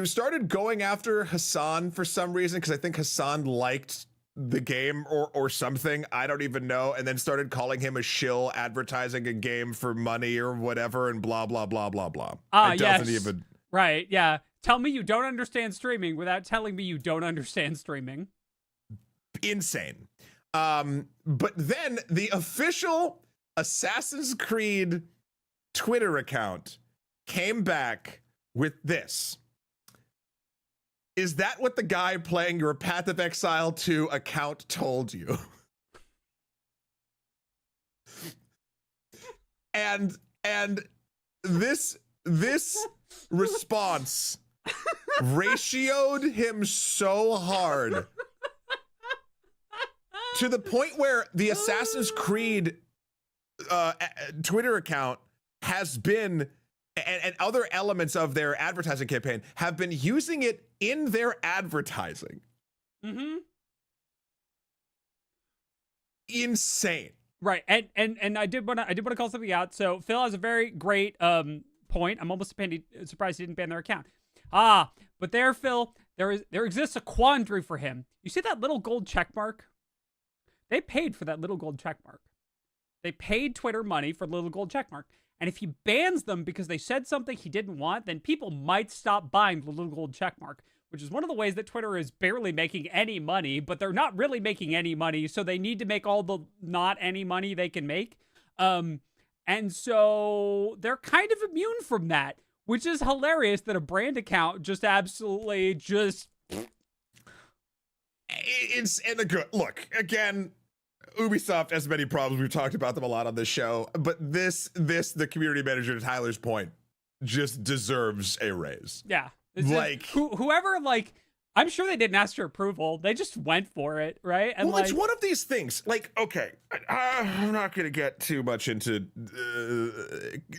started going after Hassan for some reason, because I think Hassan liked the game or something, I don't even know, and then started calling him a shill advertising a game for money or whatever, and blah blah blah blah blah. Doesn't even right. Yeah, tell me you don't understand streaming without telling me you don't understand streaming. Insane. But then the official Assassin's Creed Twitter account came back with this. Is that what the guy playing your Path of Exile 2 account told you? and this response ratioed him so hard to the point where the Assassin's Creed Twitter account has been, and other elements of their advertising campaign have been using it in their advertising. Mm-hmm. Insane. Right. And I did want to call something out. So Phil has a very great point. I'm almost surprised he didn't ban their account. But there, Phil, there exists a quandary for him. You see that little gold check mark? They paid for that little gold check mark. They paid Twitter money for the little gold check mark. And if he bans them because they said something he didn't want, then people might stop buying the little gold check mark, which is one of the ways that Twitter is barely making any money, but they're not really making any money, so they need to make all the not any money they can make. And so they're kind of immune from that, which is hilarious that a brand account just absolutely just... It's in the good. Look, again, Ubisoft has many problems. We've talked about them a lot on this show, but this, the community manager, to Tyler's point, just deserves a raise. Yeah. Whoever, I'm sure they didn't ask for approval. They just went for it, right? And it's one of these things. Okay, I'm not going to get too much into...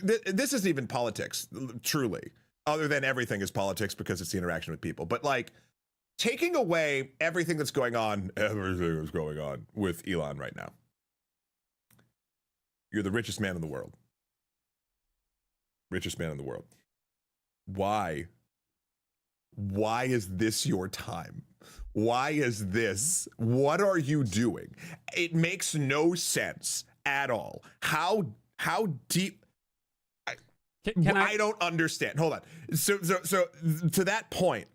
this isn't even politics, truly, other than everything is politics because it's the interaction with people. But, taking away everything that's going on with Elon right now. You're the richest man in the world. Richest man in the world. Why? Why is this your time? Why is this? What are you doing? It makes no sense at all. How deep? I don't understand. Hold on. So to that point,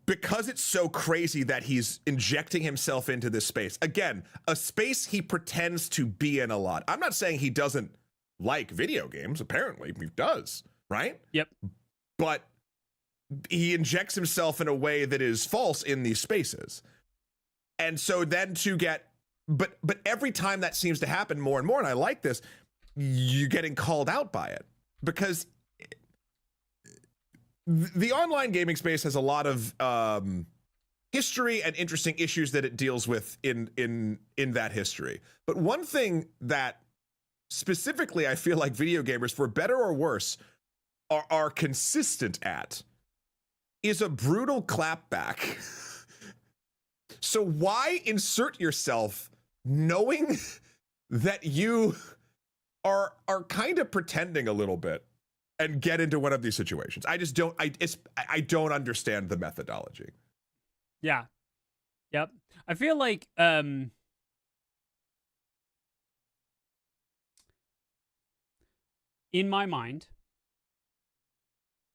because it's so crazy that he's injecting himself into this space. Again, a space he pretends to be in a lot. I'm not saying he doesn't like video games. Apparently, he does, right? Yep. But he injects himself in a way that is false in these spaces. And so then to get, but every time that seems to happen more and more, and I like this, you're getting called out by it, because the online gaming space has a lot of history and interesting issues that it deals with in that history. But one thing that specifically I feel like video gamers, for better or worse, are consistent at is a brutal clapback. So why insert yourself knowing that you are kind of pretending a little bit and get into one of these situations? I just don't, I don't understand the methodology. Yeah. Yep. I feel like, in my mind,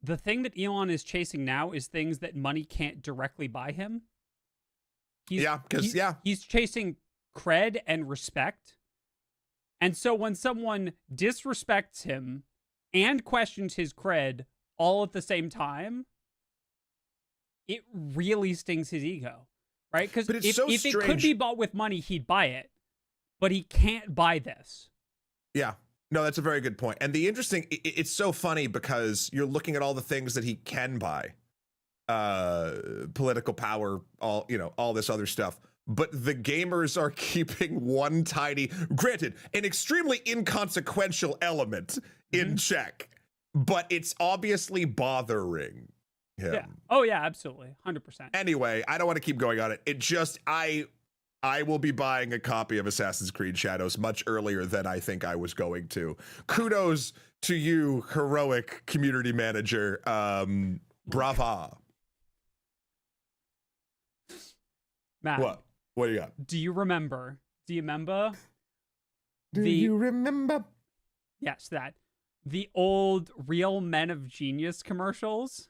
the thing that Elon is chasing now is things that money can't directly buy him. He's chasing cred and respect. And so when someone disrespects him and questions his cred all at the same time, it really stings his ego, right? Because if it could be bought with money, he'd buy it, but he can't buy this. Yeah. No, that's a very good point. And the interesting, it's so funny because you're looking at all the things that he can buy, political power, all this other stuff. But the gamers are keeping one tiny, granted, an extremely inconsequential element in check, but it's obviously bothering him. Yeah. Oh yeah, absolutely. 100%. Anyway, I don't want to keep going on it. It just, I will be buying a copy of Assassin's Creed Shadows much earlier than I think I was going to. Kudos to you, heroic community manager. Brava. Matt. What do you got? Do you remember? Do you remember? Yes, that. The old Real Men of Genius commercials.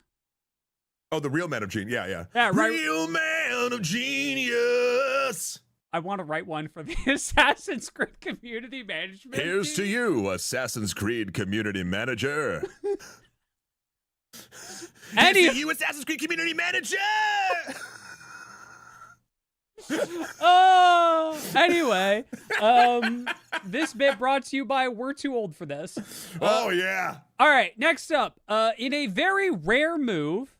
Oh, the Real Men of Genius. Yeah. Yeah, right. Real Man of Genius. I want to write one for the Assassin's Creed community management. Here's to you, Assassin's Creed community manager. Here's to you, Assassin's Creed community manager. Anyway, this bit brought to you by We're Too Old for This. Oh, yeah. All right, next up, in a very rare move,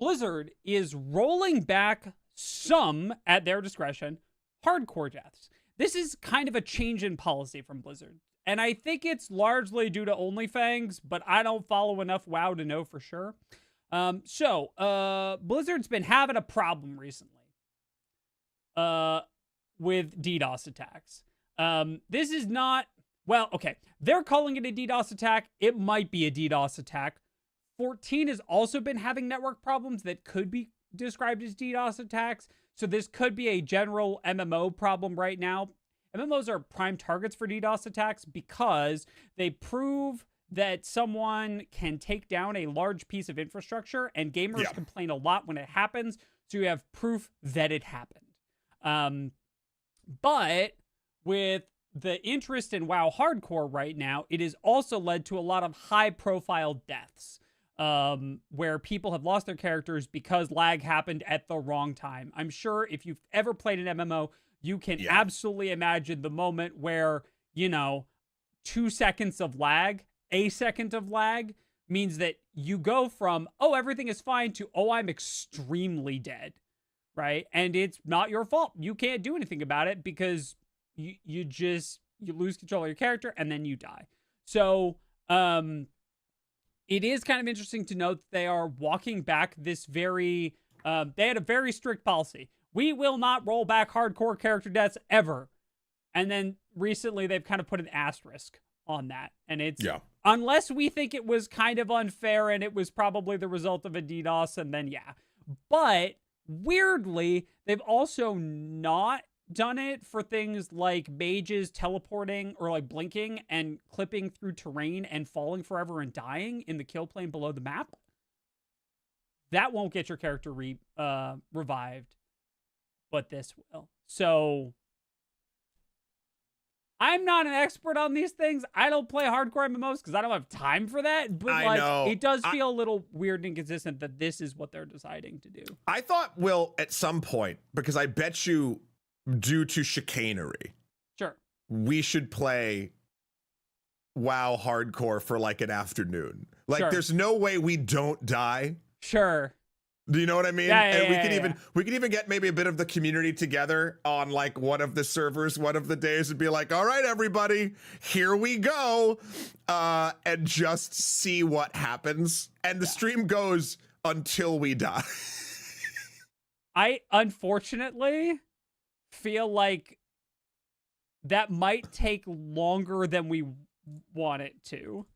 Blizzard is rolling back some, at their discretion, hardcore deaths. This is kind of a change in policy from Blizzard, and I think it's largely due to OnlyFans, but I don't follow enough WoW to know for sure. Blizzard's been having a problem recently with DDoS attacks. This is not, well, okay, they're calling it a DDoS attack. It might be a DDoS attack. 14 has also been having network problems that could be described as DDoS attacks. So this could be a general MMO problem right now. MMOs are prime targets for DDoS attacks because they prove that someone can take down a large piece of infrastructure, and gamers complain a lot when it happens. So you have proof that it happened. But with the interest in WoW hardcore right now, it has also led to a lot of high-profile deaths. Where people have lost their characters because lag happened at the wrong time. I'm sure if you've ever played an MMO, you can absolutely imagine the moment where, 2 seconds of lag, a second of lag, means that you go from, oh, everything is fine, to, oh, I'm extremely dead, right? And it's not your fault. You can't do anything about it because you lose control of your character and then you die. So, it is kind of interesting to note they are walking back this very, they had a very strict policy. We will not roll back hardcore character deaths ever. And then recently they've kind of put an asterisk on that. And it's, unless we think it was kind of unfair and it was probably the result of a DDoS, and then But weirdly, they've also not done it for things like mages teleporting or like blinking and clipping through terrain and falling forever and dying in the kill plane below the map. That won't get your character revived, but this will. So I'm not an expert on these things. I don't play hardcore MMOs because I don't have time for that. But it does feel a little weird and inconsistent that this is what they're deciding to do. I thought, Will, at some point, because I bet you, due to chicanery, we should play WoW hardcore for like an afternoon. Like, there's no way we don't die. Do you know what I mean? We could even get maybe a bit of the community together on like one of the servers, one of the days, and be like, all right, everybody, here we go. And just see what happens. And the stream goes until we die. I unfortunately feel like that might take longer than we want it to.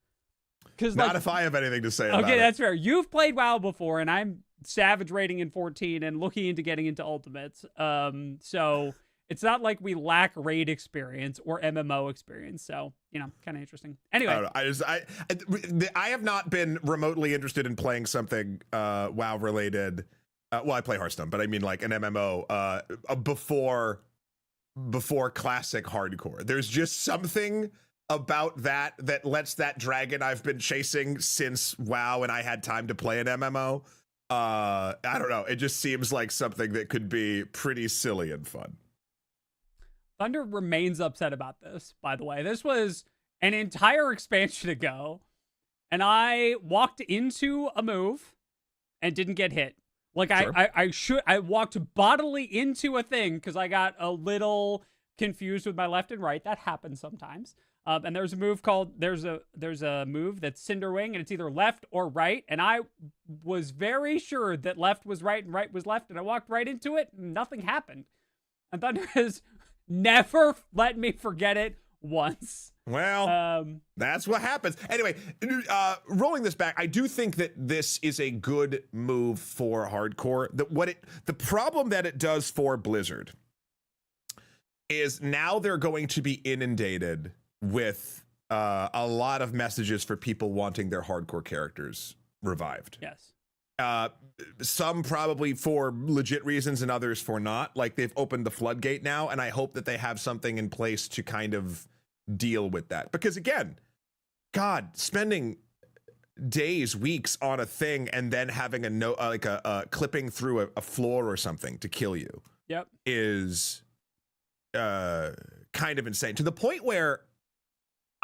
Not if I have anything to say about it. Okay, that's fair. You've played WoW before, and I'm savage rating in 14 and looking into getting into ultimates. So it's not like we lack raid experience or MMO experience. So, kind of interesting. Anyway, I have not been remotely interested in playing something WoW related. Well, I play Hearthstone, but I mean like an MMO before classic hardcore. There's just something about that lets that dragon I've been chasing since WoW and I had time to play an MMO. I don't know. It just seems like something that could be pretty silly and fun. Thunder remains upset about this, by the way. This was an entire expansion ago, and I walked into a move and didn't get hit. Like, I walked bodily into a thing because I got a little confused with my left and right. That happens sometimes. And there's a move called, there's a move that's Cinderwing, and it's either left or right. And I was very sure that left was right and right was left. And I walked right into it and nothing happened. And Thunder has never let me forget it once. Well, that's what happens. Anyway, rolling this back, I do think that this is a good move for hardcore. The problem that it does for Blizzard is now they're going to be inundated with a lot of messages for people wanting their hardcore characters revived. Yes. Some probably for legit reasons and others for not. Like, they've opened the floodgate now, and I hope that they have something in place to kind of deal with that. Because again, God, spending days, weeks on a thing and then having a clipping through a floor or something to kill you is kind of insane, to the point where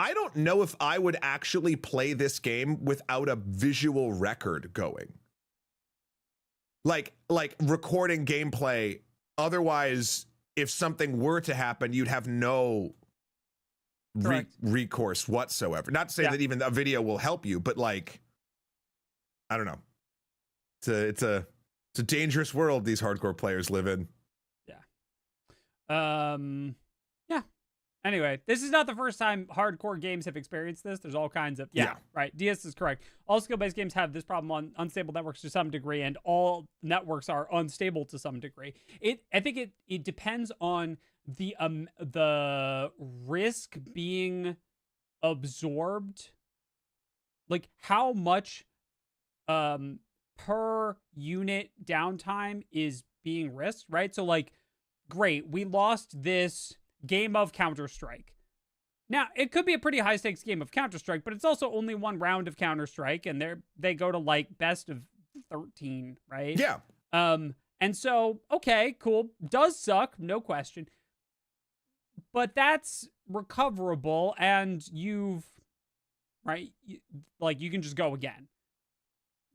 I don't know if I would actually play this game without a visual record going. Like recording gameplay. Otherwise, if something were to happen, you'd have no recourse whatsoever. Not to say that even a video will help you, but like, I don't know. It's a dangerous world these hardcore players live in. Anyway, this is not the first time hardcore games have experienced this. There's all kinds of... Right. DS is correct. All skill-based games have this problem on unstable networks to some degree, and all networks are unstable to some degree. I think it depends on the risk being absorbed. Like, how much per unit downtime is being risked, right? So, like, great, we lost this game of Counter-Strike. Now, it could be a pretty high-stakes game of Counter-Strike, but it's also only one round of Counter-Strike, and they go to, like, best of 13, right? Yeah. And so, okay, cool. Does suck, no question. But that's recoverable, and you can just go again.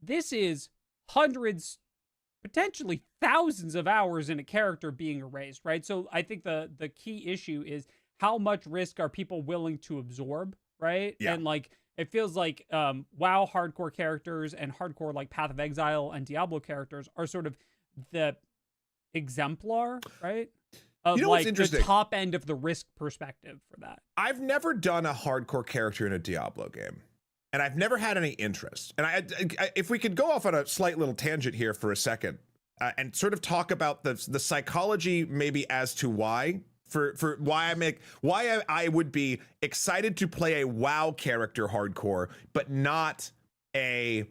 This is hundreds, potentially thousands of hours in a character being erased, right? So I think the key issue is how much risk are people willing to absorb, right? Yeah. And like, It feels like WoW hardcore characters and hardcore like Path of Exile and Diablo characters are sort of the exemplar, right? Of what's like interesting? The top end of the risk perspective for that. I've never done a hardcore character in a Diablo game, and I've never had any interest. And I if we could go off on a slight little tangent here for a second, and sort of talk about the psychology maybe as to why for why I would be excited to play a WoW character hardcore, but not a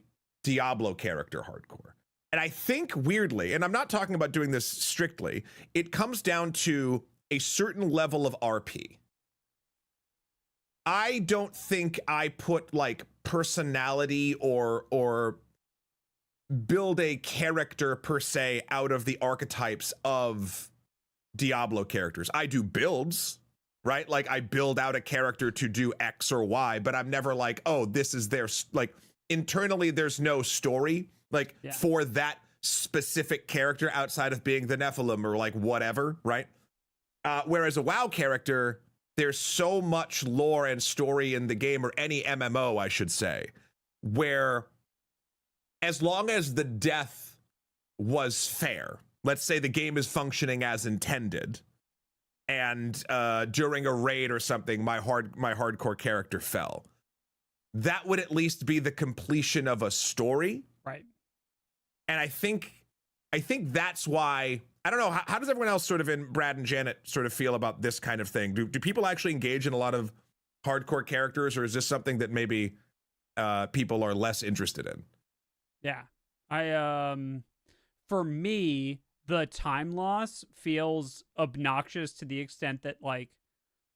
Diablo character hardcore. And I think weirdly, and I'm not talking about doing this strictly, it comes down to a certain level of RP. I don't think I put like personality or build a character per se out of the archetypes of Diablo characters. I do builds, right? Like I build out a character to do X or Y, but I'm never like, oh, this is their, like internally there's no story like for that specific character outside of being the Nephilim or like whatever, right? Whereas a WoW character, there's so much lore and story in the game, or any MMO, I should say, where as long as the death was fair, let's say the game is functioning as intended, and during a raid or something, my hardcore character fell, that would at least be the completion of a story. Right. And I think that's why, I don't know, how does everyone else sort of in Brad and Janet sort of feel about this kind of thing? Do people actually engage in a lot of hardcore characters, or is this something that maybe people are less interested in? Yeah. For me, the time loss feels obnoxious to the extent that like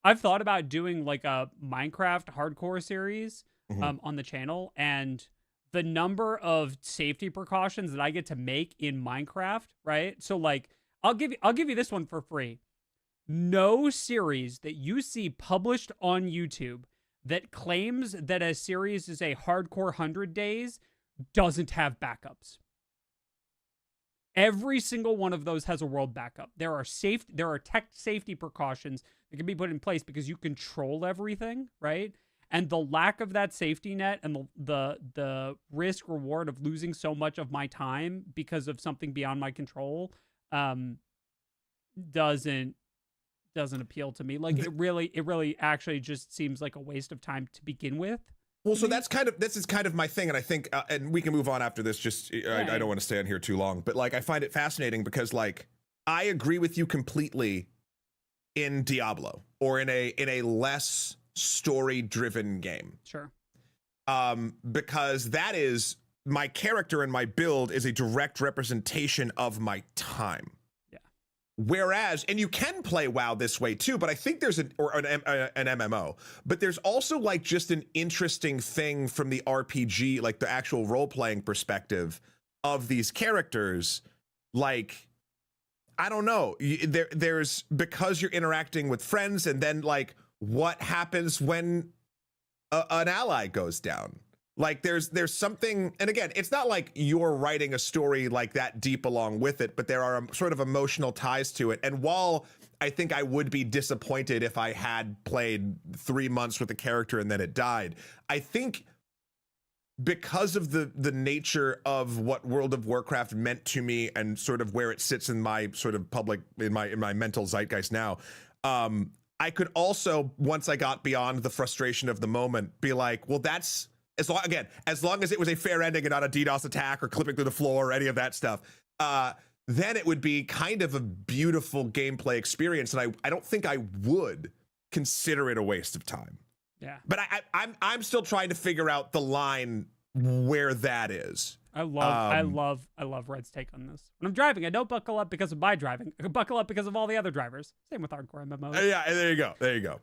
I've thought about doing like a Minecraft hardcore series on the channel, and the number of safety precautions that I get to make in Minecraft, right? So like I'll give you this one for free. No series that you see published on YouTube that claims that a series is a hardcore 100 days doesn't have backups. Every single one of those has a world backup. There are tech safety precautions that can be put in place because you control everything, right? And the lack of that safety net and the risk reward of losing so much of my time because of something beyond my control doesn't appeal to me. Like it really actually just seems like a waste of time to begin with. Well, so this is kind of my thing, and I think, and we can move on after this. Just I don't want to stay on here too long, but like I find it fascinating because like I agree with you completely in Diablo or in a less story-driven game. Sure. Because that is my character and my build is a direct representation of my time. Yeah. Whereas, and you can play WoW this way too, but I think there's an MMO, but there's also like just an interesting thing from the RPG, like the actual role-playing perspective of these characters. Like, I don't know, there's because you're interacting with friends, and then like what happens when an ally goes down. Like there's something, and again, it's not like you're writing a story like that deep along with it, but there are sort of emotional ties to it. And while I think I would be disappointed if I had played 3 months with a character and then it died, I think because of the nature of what World of Warcraft meant to me and sort of where it sits in my sort of public, in my mental zeitgeist now, I could also, once I got beyond the frustration of the moment, be like, well, that's, as long as it was a fair ending and not a DDoS attack or clipping through the floor or any of that stuff, then it would be kind of a beautiful gameplay experience. And I don't think I would consider it a waste of time. Yeah. But I'm still trying to figure out the line where that is. I love Red's take on this. When I'm driving, I don't buckle up because of my driving. I buckle up because of all the other drivers. Same with hardcore MMOs. Yeah, there you go.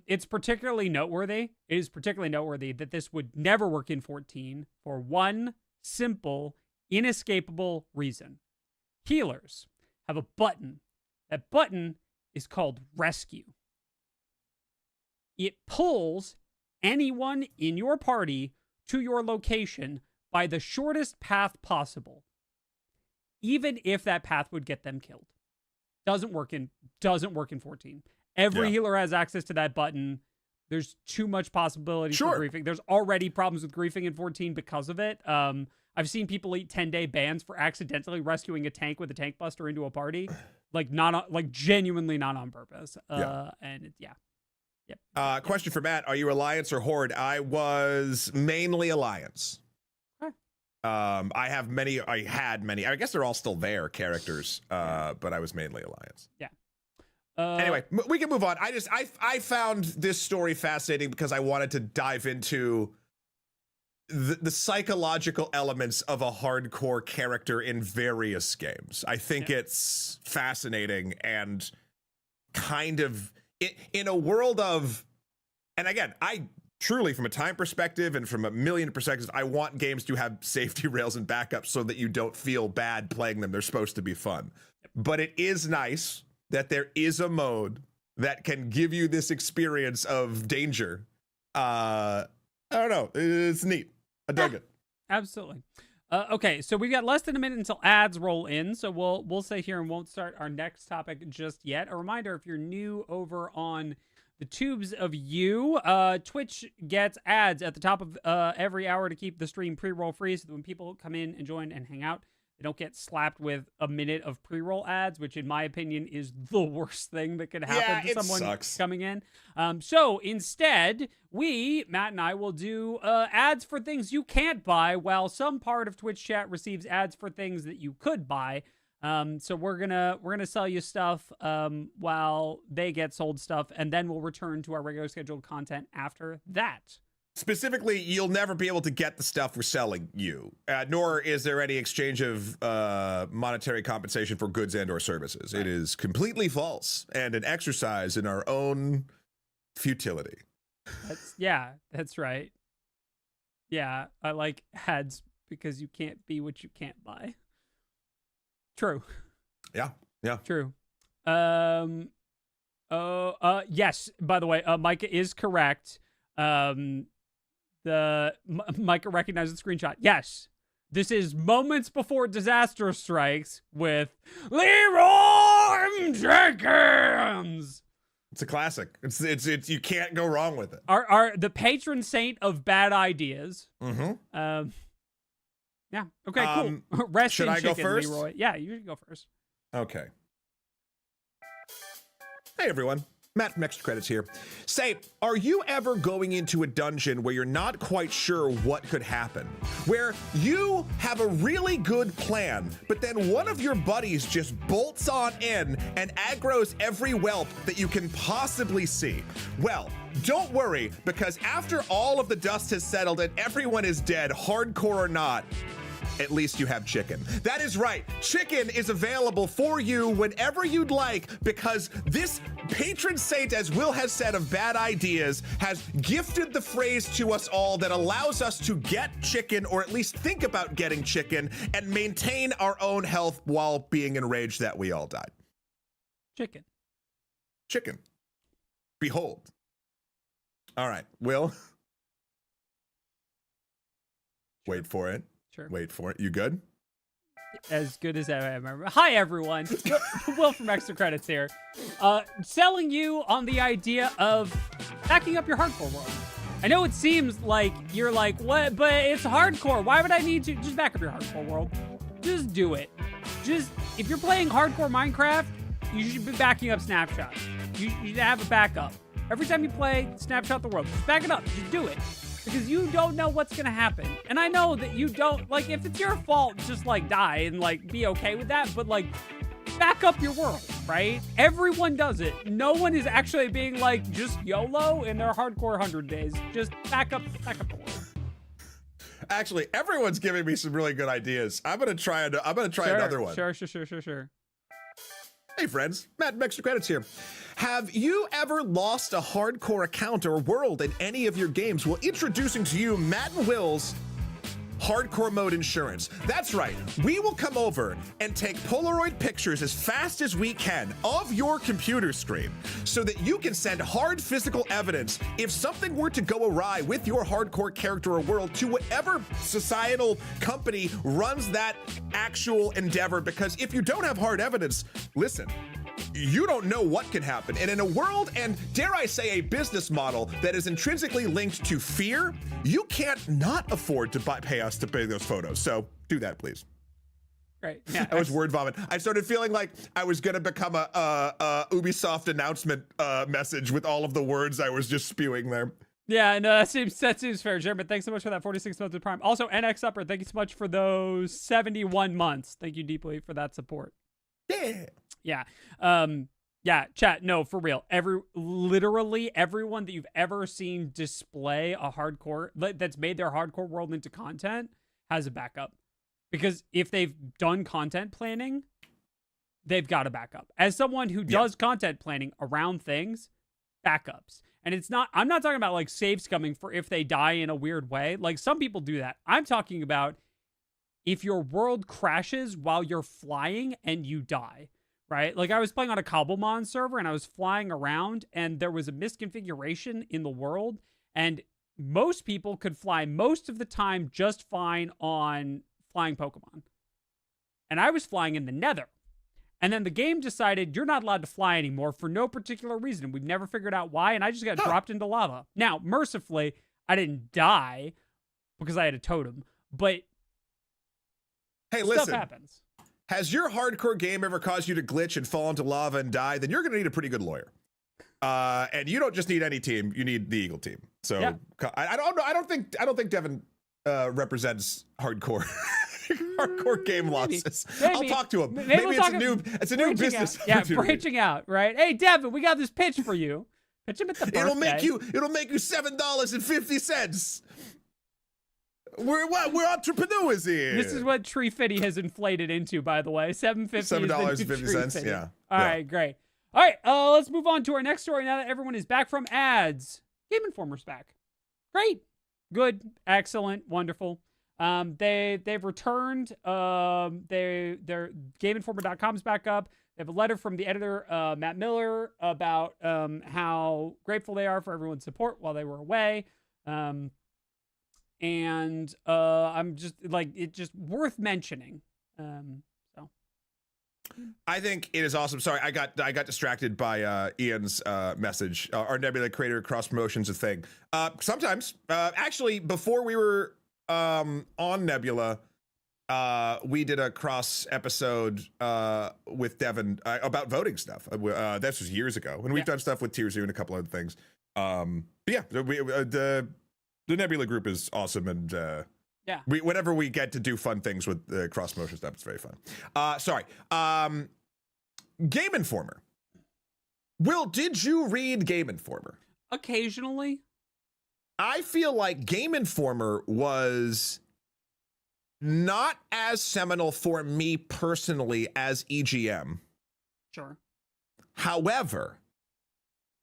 It's particularly noteworthy. It is particularly noteworthy that this would never work in 14 for one simple, inescapable reason. Healers have a button. That button is called rescue. It pulls anyone in your party to your location by the shortest path possible, even if that path would get them killed. Doesn't work in 14. Every healer has access to that button. There's too much possibility Sure. for griefing. There's already problems with griefing in 14 because of it. I've seen people eat 10-day bans for accidentally rescuing a tank with a tank buster into a party, like genuinely not on purpose. And Yep. Question for Matt: are you Alliance or Horde? I was mainly Alliance. Okay. I had many. I guess they're all still there characters, but I was mainly Alliance. Yeah. Anyway, we can move on. I found this story fascinating because I wanted to dive into the psychological elements of a hardcore character in various games. I think it's fascinating and kind of in a world of, and again, I truly, from a time perspective and from a million perspectives, I want games to have safety rails and backups so that you don't feel bad playing them. They're supposed to be fun. But it is nice that there is a mode that can give you this experience of danger. I don't know. It's neat. I dug it. Absolutely. Okay, so we've got less than a minute until ads roll in, so we'll stay here and won't start our next topic just yet. A reminder, if you're new over on the tubes of you, Twitch gets ads at the top of every hour to keep the stream pre-roll free, so that when people come in and join and hang out, they don't get slapped with a minute of pre-roll ads, which in my opinion is the worst thing that could happen to someone coming in. So instead, Matt and I will do ads for things you can't buy, while some part of Twitch chat receives ads for things that you could buy. So we're gonna sell you stuff while they get sold stuff, and then we'll return to our regular scheduled content after that. Specifically, you'll never be able to get the stuff we're selling you, nor is there any exchange of monetary compensation for goods and or services. Right. It is completely false and an exercise in our own futility. That's right. Yeah, I like ads because you can't be what you can't buy. True. Yeah. True. Yes, by the way, Micah is correct. Micah recognized the screenshot. Yes, this is moments before disaster strikes with Leroy Jenkins. It's a classic. It's you can't go wrong with it. Are the patron saint of bad ideas. Mm-hmm. Yeah. Okay. Cool. Rest should in I chicken, go first? Leroy. Yeah, you should go first. Okay. Hey everyone. Matt from Extra Credits here. Say, are you ever going into a dungeon where you're not quite sure what could happen? Where you have a really good plan, but then one of your buddies just bolts on in and aggroes every whelp that you can possibly see? Well, don't worry, because after all of the dust has settled and everyone is dead, hardcore or not, at least you have chicken. That is right. Chicken is available for you whenever you'd like, because this patron saint, as Will has said, of bad ideas, has gifted the phrase to us all that allows us to get chicken, or at least think about getting chicken, and maintain our own health while being enraged that we all died. Chicken. Behold. All right, Will. Wait for it. Sure. Wait for it. You good? As good as I remember. Hi, everyone. Will from Extra Credits here. Selling you on the idea of backing up your hardcore world. I know it seems like you're like, what? But it's hardcore. Why would I need to? Just back up your hardcore world. Just do it. If you're playing hardcore Minecraft, you should be backing up snapshots. You should have a backup. Every time you play, snapshot the world. Just back it up. Just do it. Because you don't know what's gonna happen. And I know that you don't, like, if it's your fault, just, like, die and, like, be okay with that. But, like, back up your world, right? Everyone does it. No one is actually being, like, just YOLO in their hardcore 100 days. Just back up the world. Actually, everyone's giving me some really good ideas. I'm gonna try another one. Sure. Hey friends, Matt from Extra Credits here. Have you ever lost a hardcore account or world in any of your games? Well, introducing to you Matt and Will's Hardcore Mode Insurance. That's right, we will come over and take Polaroid pictures as fast as we can of your computer screen so that you can send hard physical evidence if something were to go awry with your hardcore character or world to whatever societal company runs that actual endeavor. Because if you don't have hard evidence, listen, you don't know what can happen. And in a world, and dare I say, a business model that is intrinsically linked to fear, you can't not afford to pay us to pay those photos. So do that, please. Right. Yeah. That was word vomit. I started feeling like I was going to become a Ubisoft announcement message with all of the words I was just spewing there. Yeah, no, that seems fair, Jeremy. Thanks so much for that 46 months of Prime. Also, NX Upper, thank you so much for those 71 months. Thank you deeply for that support. Yeah. Yeah, chat, no, for real. Literally everyone that you've ever seen display a hardcore, that's made their hardcore world into content, has a backup. Because if they've done content planning, they've got a backup. As someone who does content planning around things, backups. And I'm not talking about like save scumming for if they die in a weird way. Like some people do that. I'm talking about if your world crashes while you're flying and you die, right? Like I was playing on a Cobblemon server and I was flying around and there was a misconfiguration in the world and most people could fly most of the time just fine on flying Pokemon. And I was flying in the Nether. And then the game decided you're not allowed to fly anymore for no particular reason. We've never figured out why. And I just got dropped into lava. Now, mercifully, I didn't die because I had a totem. But hey, stuff listen, happens. Has your hardcore game ever caused you to glitch and fall into lava and die? Then you're going to need a pretty good lawyer. And you don't just need any team. You need the Eagle team. So yeah. I don't know. I don't think Devin represents hardcore. Hardcore game losses. Maybe. I'll talk to him. Maybe it's a new business. Yeah, branching out, right? Hey, Devin, we got this pitch for you. Pitch him at the birthday. It'll make you $7.50. We're entrepreneurs here. This is what Tree Fitty has inflated into, by the way. $7.50. Yeah. All right, great. All right, let's move on to our next story now that everyone is back from ads. Game Informer's back. Great. Good. Excellent. Wonderful. They've returned. Their GameInformer.com is back up. They have a letter from the editor, Matt Miller, about how grateful they are for everyone's support while they were away. I'm just like, it's just worth mentioning. So I think it is awesome. Sorry, I got distracted by Ian's message. Our Nebula creator cross promotion's a thing. Sometimes, actually, before we were on Nebula, we did a cross episode with Devin about voting stuff. This was years ago, and we've done stuff with Tier Zoo and a couple other things. But yeah, the Nebula group is awesome, and whenever we get to do fun things with the cross motion stuff, it's very fun. Sorry, Game Informer. Will, did you read Game Informer? Occasionally. I feel like Game Informer was not as seminal for me personally as EGM. Sure. However,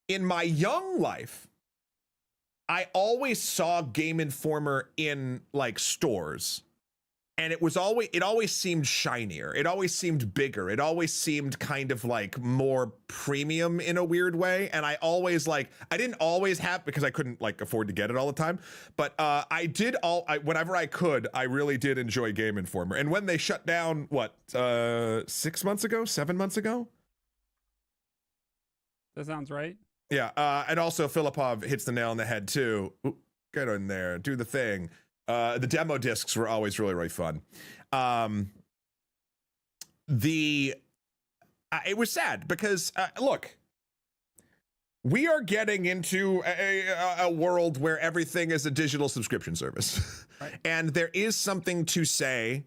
in my young life, I always saw Game Informer in like stores, and it always seemed shinier. It always seemed bigger. It always seemed kind of like more premium in a weird way. And I didn't always have, because I couldn't like afford to get it all the time, but whenever I could, I really did enjoy Game Informer. And when they shut down, 7 months ago? That sounds right. Yeah. And also Filipov hits the nail on the head too. Ooh, get in there, do the thing. The demo discs were always really, really fun. It was sad because look, we are getting into a world where everything is a digital subscription service. Right. And there is something to say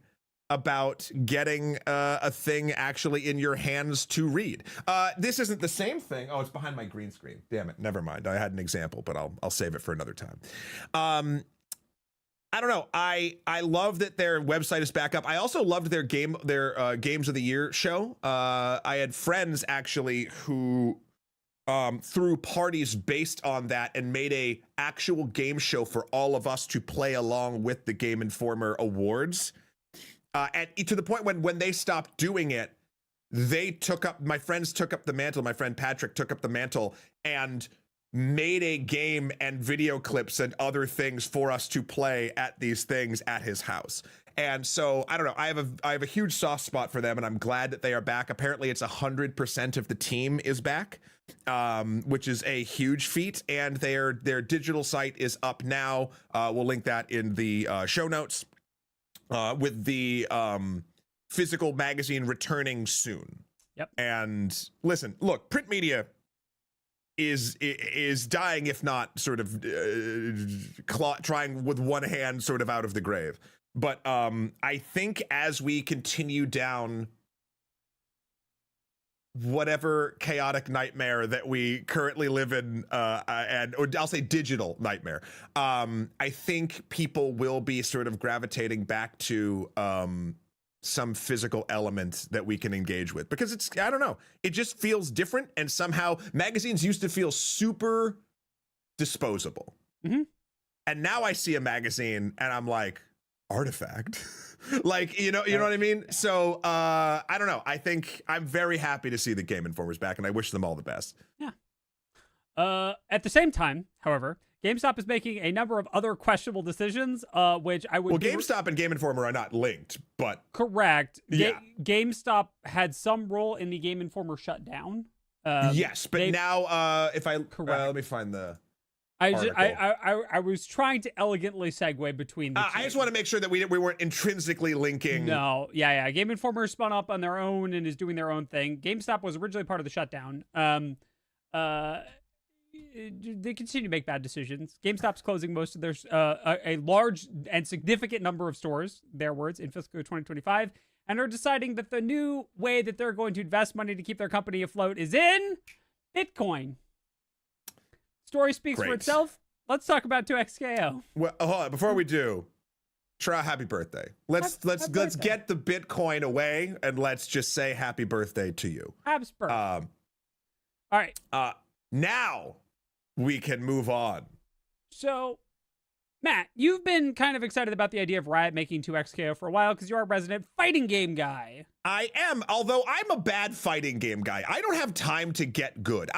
about getting a thing actually in your hands to read. This isn't the same thing. Oh, it's behind my green screen. Damn it. Never mind. I had an example, but I'll save it for another time. I don't know. I love that their website is back up. I also loved their Games of the Year show. I had friends actually who threw parties based on that and made a actual game show for all of us to play along with the Game Informer Awards. And to the point when they stopped doing it, my friends took up the mantle. My friend Patrick took up the mantle and made a game and video clips and other things for us to play at these things at his house. And so I don't know. I have a huge soft spot for them, and I'm glad that they are back. Apparently, it's 100% of the team is back, which is a huge feat. And their digital site is up now. We'll link that in the show notes. With the physical magazine returning soon. Yep. And listen, look, print media is dying, if not sort of trying with one hand sort of out of the grave. But I think as we continue down whatever chaotic nightmare that we currently live in, or I'll say digital nightmare, I think people will be sort of gravitating back to some physical element that we can engage with, because it's, I don't know, it just feels different. And somehow magazines used to feel super disposable. Mm-hmm. And now I see a magazine and I'm like, artifact. Like, you know what I mean? So I don't know. I think I'm very happy to see the Game Informer's back, and I wish them all the best. Yeah. At the same time, however, GameStop is making a number of other questionable decisions, which I would... Well, GameStop and Game Informer are not linked, but... Correct. Yeah. GameStop had some role in the Game Informer shutdown. Yes, but now, if I... let me find the... I was trying to elegantly segue between the two. I just want to make sure that we weren't intrinsically linking... No, yeah. Game Informer spun up on their own and is doing their own thing. GameStop was originally part of the shutdown. They continue to make bad decisions. GameStop's closing most of their a large and significant number of stores, their words, in fiscal 2025, and are deciding that the new way that they're going to invest money to keep their company afloat is in Bitcoin. Story speaks for itself. Let's talk about 2XKO. Well, hold on, before we do, Tra, happy birthday. Let's get the Bitcoin away and let's just say happy birthday to you. Happy birthday. All right. Now we can move on. So, Matt, you've been kind of excited about the idea of Riot making 2XKO for a while because you're a resident fighting game guy. I am, although I'm a bad fighting game guy. I don't have time to get good.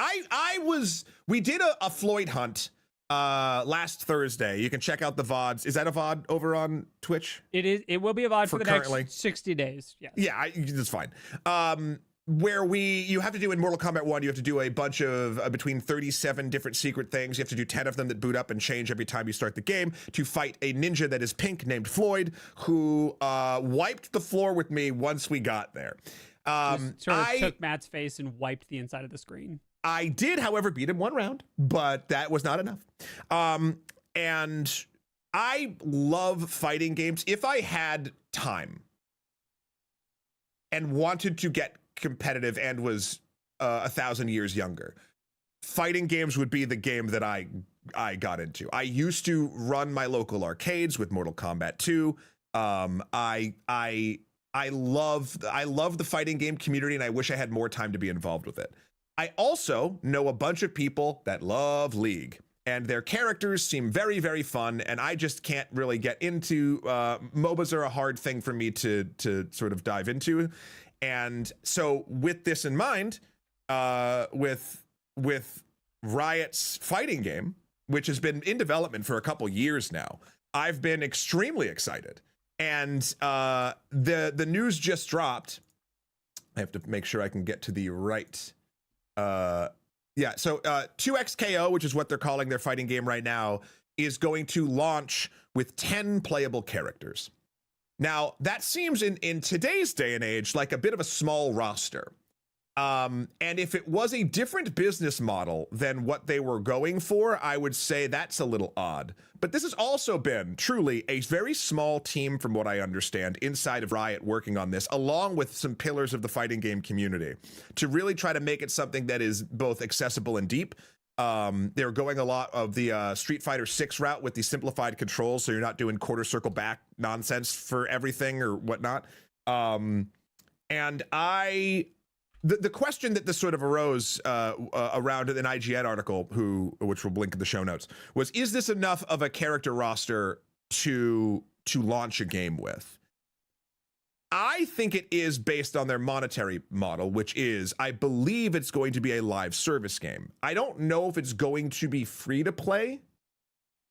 We did a Floyd hunt last Thursday. You can check out the VODs. Is that a VOD over on Twitch? It is. It will be a VOD for the next 60 days. Yes. Yeah, that's fine. Where you have to do in Mortal Kombat 1, you have to do a bunch of between 37 different secret things. You have to do 10 of them that boot up and change every time you start the game to fight a ninja that is pink named Floyd, who wiped the floor with me once we got there. Took Matt's face and wiped the inside of the screen. I did, however, beat him one round, but that was not enough. And I love fighting games. If I had time and wanted to get competitive and was 1,000 years younger, fighting games would be the game that I got into. I used to run my local arcades with Mortal Kombat 2. I love the fighting game community, and I wish I had more time to be involved with it. I also know a bunch of people that love League, and their characters seem very, very fun, and I just can't really get into MOBAs are a hard thing for me to sort of dive into. And so with this in mind, with Riot's fighting game, which has been in development for a couple years now, I've been extremely excited. And the news just dropped. I have to make sure I can get to the right. So 2XKO, which is what they're calling their fighting game right now, is going to launch with 10 playable characters. Now, that seems in today's day and age like a bit of a small roster. And if it was a different business model than what they were going for, I would say that's a little odd. But this has also been truly a very small team, from what I understand, inside of Riot working on this, along with some pillars of the fighting game community, to really try to make it something that is both accessible and deep. They're going a lot of the Street Fighter 6 route with the simplified controls, so you're not doing quarter circle back nonsense for everything or whatnot. And the question that this sort of arose around an IGN article, which we'll link in the show notes, was, is this enough of a character roster to launch a game with? I think it is based on their monetary model, which is, I believe it's going to be a live service game. I don't know if it's going to be free to play.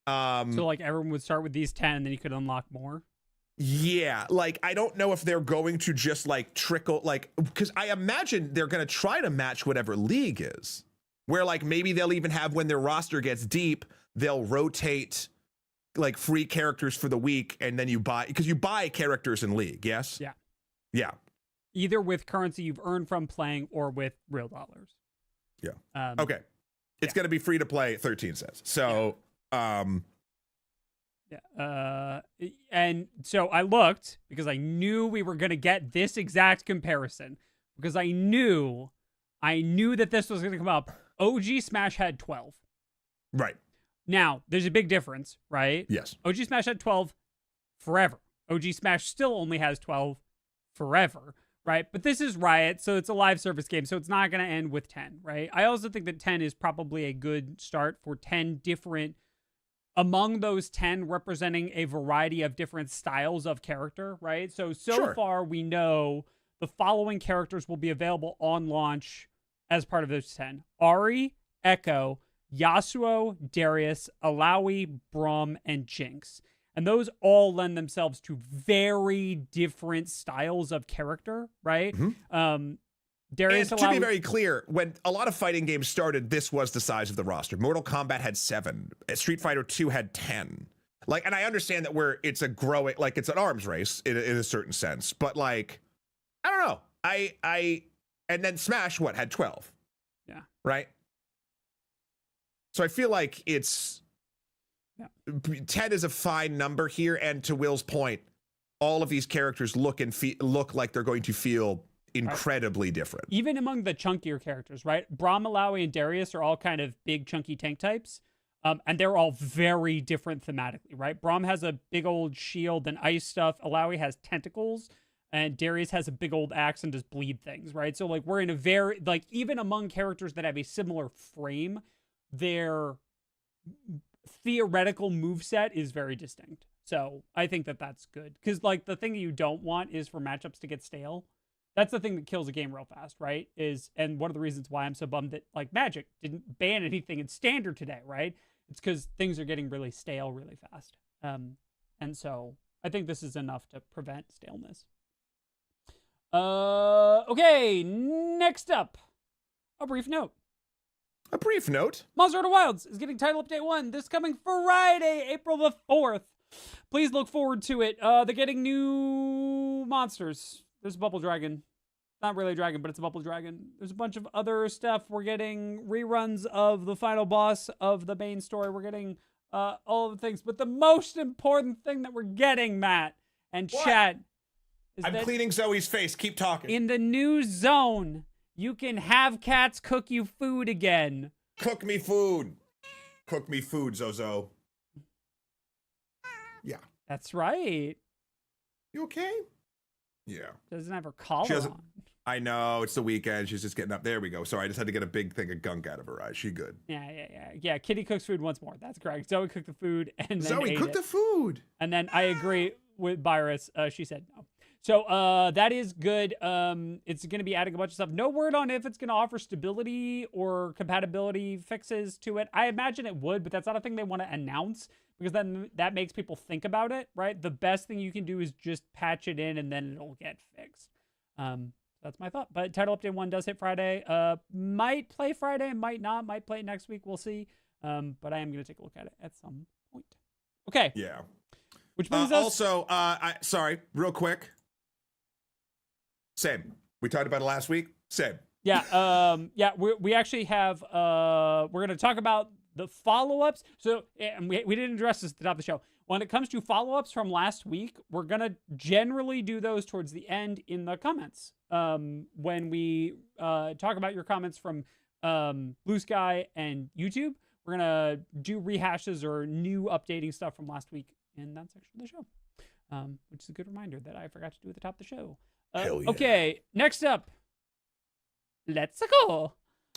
So like everyone would start with these 10 and then you could unlock more? Yeah, like I don't know if they're going to just like trickle, like, because I imagine they're going to try to match whatever league is, where like maybe they'll even have, when their roster gets deep, they'll rotate like free characters for the week, and then you buy, because you buy characters in league. Yes. Yeah. Yeah. Either with currency you've earned from playing or with real dollars. Yeah. Okay. It's going to be free to play, 13 says. So, Yeah. And so I looked because I knew we were going to get this exact comparison, because I knew that this was going to come up. OG Smash had 12. Right. Now, there's a big difference, right? Yes. OG Smash had 12 forever. OG Smash still only has 12 forever, right? But this is Riot, so it's a live service game, so it's not going to end with 10, right? I also think that 10 is probably a good start for 10 different, among those 10 representing a variety of different styles of character, right? So Sure. far we know the following characters will be available on launch as part of those 10. Ari, Echo, Yasuo, Darius, Alawi, Braum, and Jinx. And those all lend themselves to very different styles of character, right? Mm-hmm. Darius, and to be very clear, when a lot of fighting games started, this was the size of the roster. Mortal Kombat had 7. Street Fighter 2 had 10. Like, and I understand that it's a growing, like it's an arms race in a certain sense, but like, I don't know. And then Smash, had 12? Yeah. Right? So I feel like it's 10 is a fine number here. And to Will's point, all of these characters look like they're going to feel incredibly different. Even among the chunkier characters, right? Braum, Alawi, and Darius are all kind of big, chunky tank types. And they're all very different thematically, right? Braum has a big old shield and ice stuff. Alawi has tentacles. And Darius has a big old axe and does bleed things, right? So, like, we're in a very, like, even among characters that have a similar frame, their theoretical moveset is very distinct. So, I think that that's good. Because, like, the thing that you don't want is for matchups to get stale. That's the thing that kills a game real fast, right? And one of the reasons why I'm so bummed that, like, Magic didn't ban anything in Standard today, right? It's because things are getting really stale really fast. And so, I think this is enough to prevent staleness. Okay, next up, a brief note. A brief note. Monster Hunter Wilds is getting title update 1 this coming Friday, April the 4th. Please look forward to it. They're getting new monsters. There's a bubble dragon. Not really a dragon, but it's a bubble dragon. There's a bunch of other stuff. We're getting reruns of the final boss of the main story. We're getting all of the things. But the most important thing that we're getting, Matt and chat, I'm cleaning Zoe's face. Keep talking. In the new zone, you can have cats cook you food again. Cook me food. Cook me food, Zozo. Yeah. That's right. You okay? Yeah. Doesn't have her collar on. I know. It's the weekend. She's just getting up. There we go. Sorry, I just had to get a big thing of gunk out of her eyes. She good. Yeah. Kitty cooks food once more. That's correct. Zoe cooked the food and then Zoe cooked the food. And then I agree with Virus. She said no. So that is good. It's going to be adding a bunch of stuff. No word on if it's going to offer stability or compatibility fixes to it. I imagine it would, but that's not a thing they want to announce because then that makes people think about it, right? The best thing you can do is just patch it in and then it'll get fixed. That's my thought. But title update 1 does hit Friday. Might play Friday, might not. Might play next week. We'll see. But I am going to take a look at it at some point. Okay. Yeah. Which brings us... Also, sorry, real quick. Same. We talked about it last week. Same. Yeah. We actually have, we're going to talk about the follow-ups. So, and we didn't address this at the top of the show. When it comes to follow-ups from last week, we're going to generally do those towards the end in the comments. When we talk about your comments from Blue Sky and YouTube, we're going to do rehashes or new updating stuff from last week in that section of the show, which is a good reminder that I forgot to do at the top of the show. Hell yeah. Okay, next up, let's go.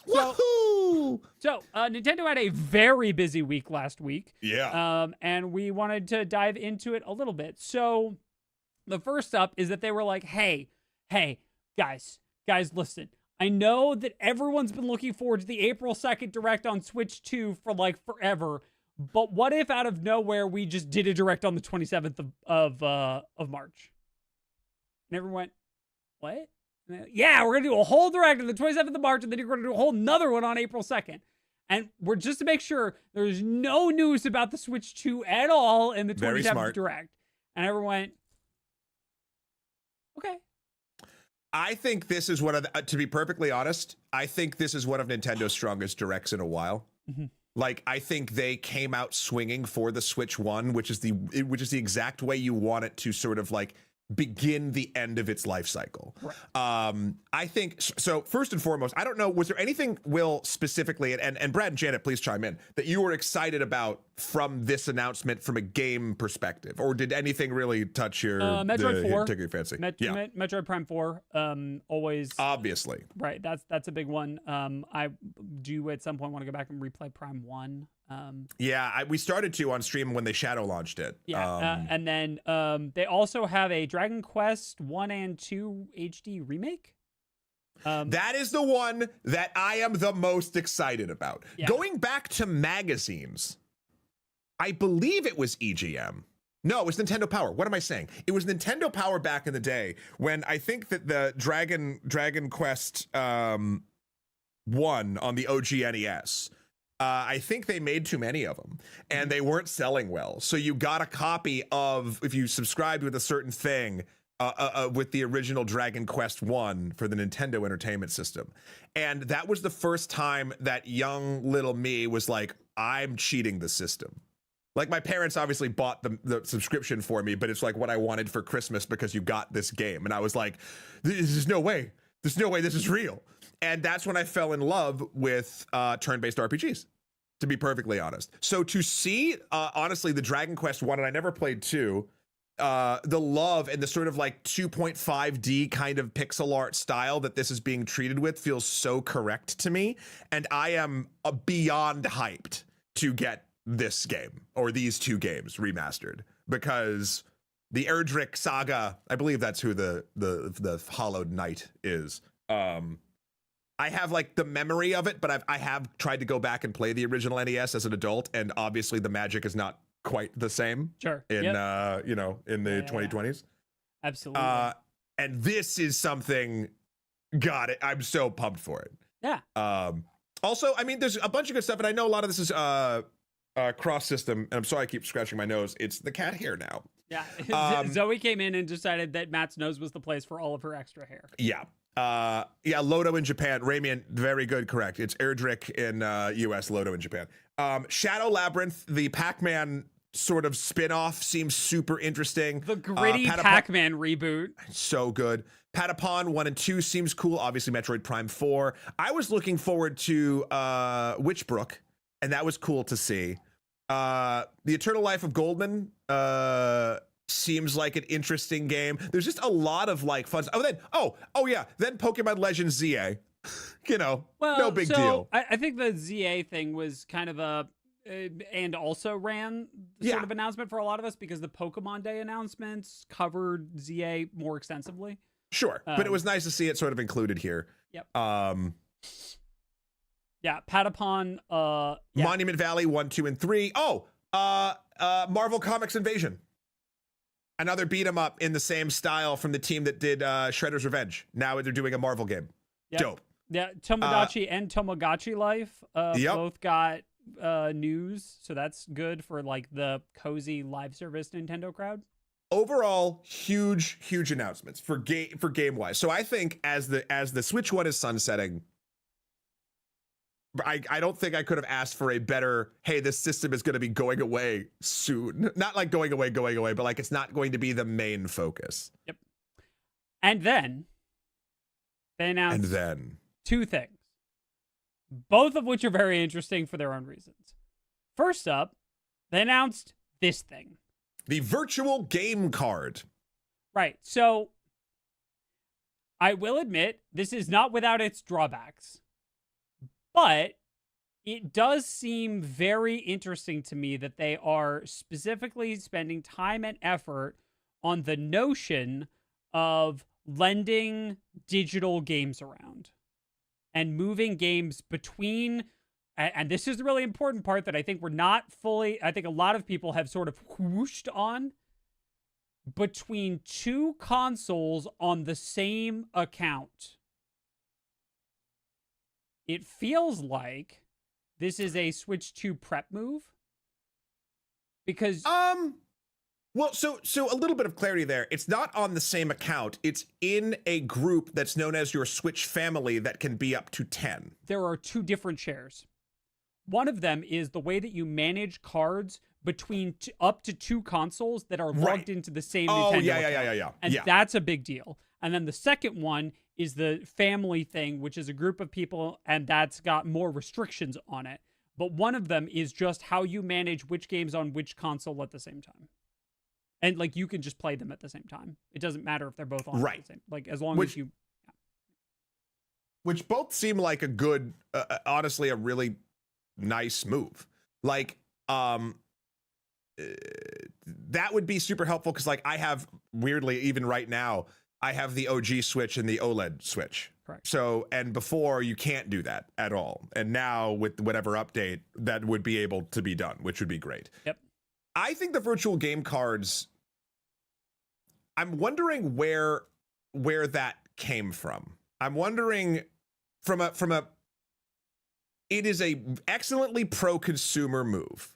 Woohoo! So, Nintendo had a very busy week last week. Yeah. And we wanted to dive into it a little bit. So, the first up is that they were like, hey, guys, listen. I know that everyone's been looking forward to the April 2nd Direct on Switch 2 for like forever, But what if out of nowhere we just did a direct on the 27th of March? And everyone went, what? Yeah, we're going to do a whole direct on the 27th of March, and then you're going to do a whole nother one on April 2nd. And we're just to make sure there's no news about the Switch 2 at all in the 27th direct. And everyone went, okay. I think this is one of the, to be perfectly honest, I think this is one of Nintendo's strongest directs in a while. Mm-hmm. Like, I think they came out swinging for the Switch 1, which is the exact way you want it to sort of like begin the end of its life cycle. Right. I think so. First and foremost, I don't know, was there anything, Will, specifically, and Brad and Janet, please chime in, that you were excited about from this announcement from a game perspective, or did anything really touch your Metroid 4, take your fancy? Metroid Prime 4, always obviously, right. That's a big one. I do at some point want to go back and replay Prime 1. We started to on stream when they shadow launched it. And then they also have a Dragon Quest 1 and 2 HD remake. That is the one that I am the most excited about. Yeah. Going back to magazines, I believe it was EGM. No, it was Nintendo Power. What am I saying? It was Nintendo Power back in the day when I think that the Dragon Quest 1 on the OG NES, I think they made too many of them and they weren't selling well. So you got a copy of, if you subscribed with a certain thing, with the original Dragon Quest 1 for the Nintendo Entertainment System. And that was the first time that young little me was like, I'm cheating the system. Like, my parents obviously bought the subscription for me, but it's like what I wanted for Christmas because you got this game. And I was like, there's no way. There's no way this is real. And that's when I fell in love with turn-based RPGs, to be perfectly honest. So to see, honestly, the Dragon Quest 1, and I never played 2, the love and the sort of like 2.5D kind of pixel art style that this is being treated with feels so correct to me. And I am beyond hyped to get this game, or these two games, remastered, because the Erdrick saga, I believe that's who the Hollowed Knight is. I have like the memory of it, but I have tried to go back and play the original NES as an adult, and obviously the magic is not quite the same. Sure. In in the 2020s. Absolutely. And this is something, got it. I'm so pumped for it. Yeah. Also, I mean, there's a bunch of good stuff, and I know a lot of this is cross system, and I'm sorry I keep scratching my nose. It's the cat hair now. Yeah. Zoe came in and decided that Matt's nose was the place for all of her extra hair. Yeah. Lodo in Japan. Ramian, very good, correct. It's Erdrick in US, Lodo in Japan. Shadow Labyrinth, the Pac-Man sort of spin-off, seems super interesting. The gritty Pac-Man reboot. So good. Patapon 1 and 2 seems cool. Obviously, Metroid Prime 4. I was looking forward to Witchbrook, and that was cool to see. The Eternal Life of Goldman seems like an interesting game. There's just a lot of like fun. Then Pokemon Legends ZA. No big deal. I think the ZA thing was kind of and also ran sort of announcement for a lot of us, because the Pokemon Day announcements covered ZA more extensively. Sure, but it was nice to see it sort of included here. Yep. Patapon. Monument Valley 1, 2, and 3. Marvel Comics Invasion. Another beat 'em up in the same style from the team that did Shredder's Revenge. Now they're doing a Marvel game. Yep. Dope. Yeah, Tomodachi and Tomogachi Life both got news, so that's good for like the cozy live service Nintendo crowd. Overall, huge announcements for game wise. So I think as the Switch 1 is sunsetting, I don't think I could have asked for a better, hey, this system is going to be going away soon. Not like going away, but like it's not going to be the main focus. Yep. And then they announced two things, both of which are very interesting for their own reasons. First up, they announced this thing. The virtual game card. Right. So I will admit, this is not without its drawbacks. But it does seem very interesting to me that they are specifically spending time and effort on the notion of lending digital games around and moving games between and this is the really important part that I think we're not fully, I think a lot of people have sort of whooshed on, between two consoles on the same account. It feels like this is a Switch 2 prep move. Because well, so a little bit of clarity there. It's not on the same account. It's in a group that's known as your Switch family that can be up to 10. There are two different shares. One of them is the way that you manage cards between up to two consoles that are logged into the same Nintendo account. And that's a big deal. And then the second one is the family thing, which is a group of people, and that's got more restrictions on it. But one of them is just how you manage which games on which console at the same time. And, like, you can just play them at the same time. It doesn't matter if they're both on at the same, like, as long as you... Yeah. Which both seem like a good, honestly, a really nice move. Like, that would be super helpful because, like, I have, weirdly, even right now, I have the OG Switch and the OLED Switch. Correct. So, and before you can't do that at all. And now with whatever update, that would be able to be done, which would be great. Yep. I think the virtual game cards, I'm wondering where that came from. I'm wondering from a it is a excellently pro-consumer move.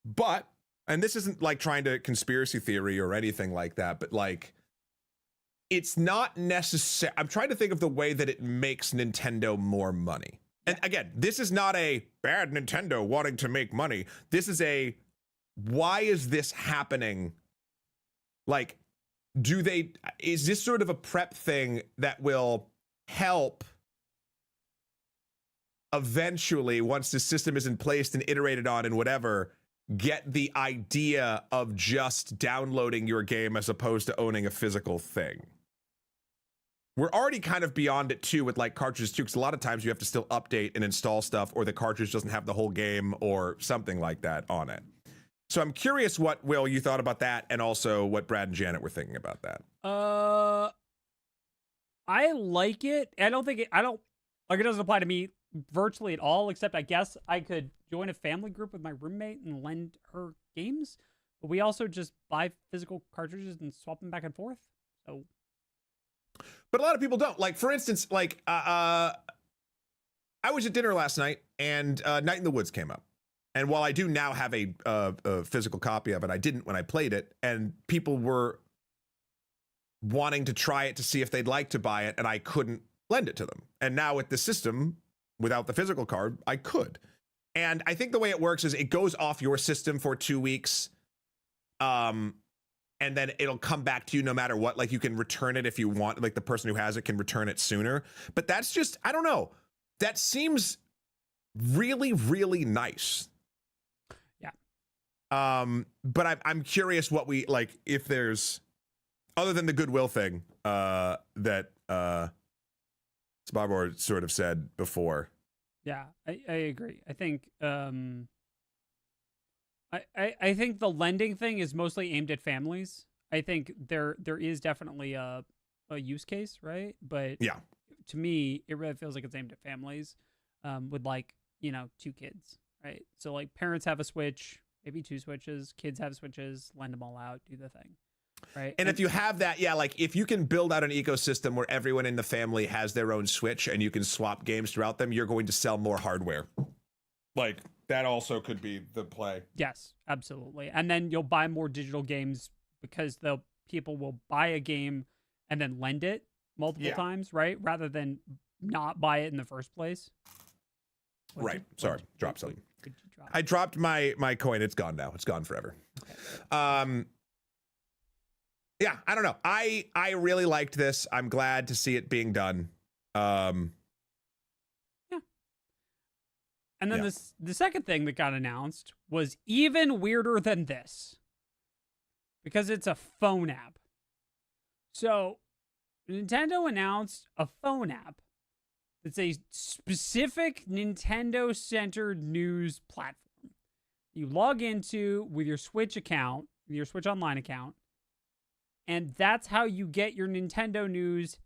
But, and this isn't like trying to conspiracy theory or anything like that, but like, it's not necessary. I'm trying to think of the way that it makes Nintendo more money. And again, this is not a bad Nintendo wanting to make money. This is a, why is this happening? Like, is this sort of a prep thing that will help eventually, once the system is in place and iterated on and whatever, get the idea of just downloading your game as opposed to owning a physical thing? We're already kind of beyond it too with like cartridges too, because a lot of times you have to still update and install stuff, or the cartridge doesn't have the whole game or something like that on it. So I'm curious what, Will, you thought about that, and also what Brad and Janet were thinking about that. I like it. I don't think it doesn't apply to me virtually at all, except I guess I could join a family group with my roommate and lend her games. But we also just buy physical cartridges and swap them back and forth. So, but a lot of people don't. Like, for instance, like I was at dinner last night, and Night in the Woods came up. And while I do now have a physical copy of it, I didn't when I played it, and people were wanting to try it to see if they'd like to buy it, and I couldn't lend it to them. And now with the system, without the physical card, I could. And I think the way it works is it goes off your system for 2 weeks, and then it'll come back to you no matter what. Like, you can return it if you want, like the person who has it can return it sooner. But that's just, I don't know. That seems really, really nice. But I'm curious what we like, if there's, other than the goodwill thing that Sparbor sort of said before. Yeah, I agree. I think I think the lending thing is mostly aimed at families. I think there is definitely a use case, right? But yeah, to me, it really feels like it's aimed at families with, like, you know, 2 kids, right? So like, parents have a Switch, maybe 2 Switches, kids have Switches, lend them all out, do the thing, right? And if you have that, yeah, like if you can build out an ecosystem where everyone in the family has their own Switch and you can swap games throughout them, you're going to sell more hardware. Like, that also could be the play. Yes, absolutely. And then you'll buy more digital games because people will buy a game and then lend it multiple times, right? Rather than not buy it in the first place. Sorry, drop something. I dropped my coin. It's gone now. It's gone forever. Okay. Yeah, I don't know. I really liked this. I'm glad to see it being done. Yeah. And then the second thing that got announced was even weirder than this, because it's a phone app. So Nintendo announced a phone app that's a specific Nintendo-centered news platform you log into with your Switch account, your Switch Online account, and that's how you get your Nintendo news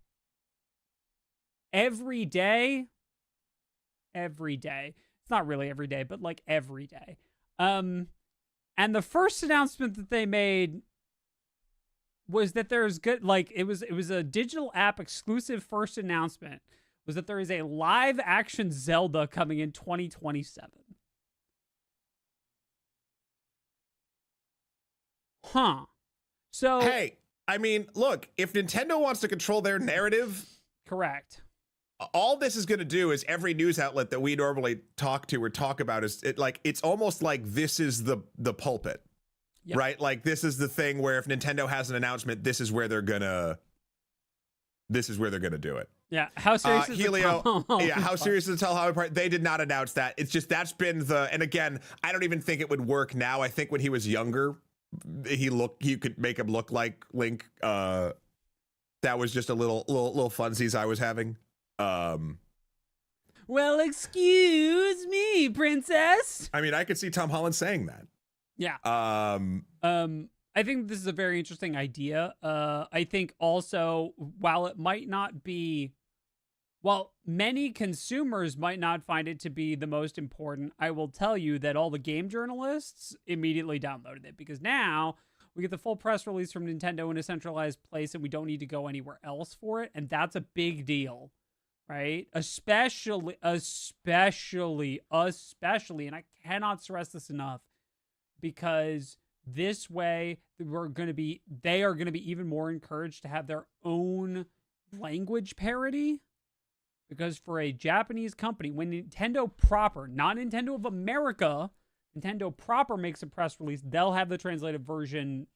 every day. Every day. It's not really every day, but like every day. And the first announcement that they made was that there's good, like it was a digital app exclusive first announcement, was that there is a live action Zelda coming in 2027. Huh. So hey, I mean, look, if Nintendo wants to control their narrative, correct. All this is going to do is every news outlet that we normally talk to or talk about is it's almost like this is the pulpit, yep. Right? Like this is the thing where if Nintendo has an announcement, this is where they're gonna do it. Yeah. How serious is Helio? Yeah. How serious is the Telltale part? They did not announce that. It's just that's been and again, I don't even think it would work now. I think when he was younger, you could make him look like Link. That was just a little funsies I was having. Well, excuse me, princess. I mean, I could see Tom Holland saying that. Yeah. I think this is a very interesting idea. I think also, while many consumers might not find it to be the most important, I will tell you that all the game journalists immediately downloaded it, because now we get the full press release from Nintendo in a centralized place and we don't need to go anywhere else for it. And that's a big deal. Right? Especially, and I cannot stress this enough, because this way they are going to be even more encouraged to have their own language parity, because for a Japanese company, when Nintendo proper, not Nintendo of America, Nintendo proper makes a press release, they'll have the translated version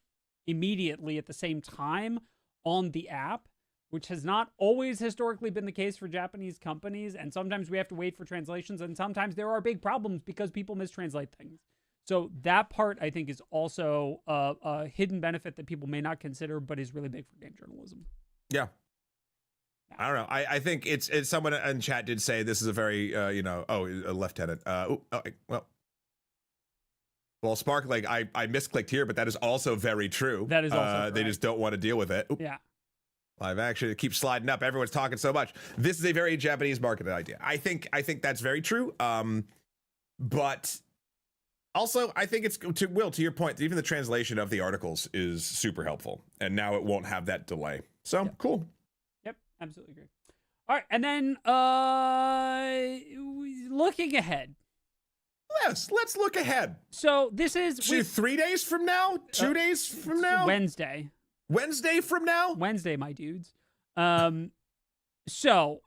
immediately at the same time on the app, which has not always historically been the case for Japanese companies. And sometimes we have to wait for translations, and sometimes there are big problems because people mistranslate things. So that part, I think, is also a hidden benefit that people may not consider, but is really big for game journalism. Yeah. I don't know. I think it's someone in chat did say this is a very, a lieutenant. Well, Sparkling, I misclicked here, but that is also very true. That is also they just don't want to deal with it. Yeah. Live action, it keeps sliding up. Everyone's talking so much. This is a very Japanese market idea. I think that's very true. But also, I think it's to your point, even the translation of the articles is super helpful, and now it won't have that delay. So cool. Yep, absolutely agree. All right, and then looking ahead. Yes, let's look ahead. So this is 3 days from now, 2 days from now, Wednesday from now. Wednesday, my dudes. So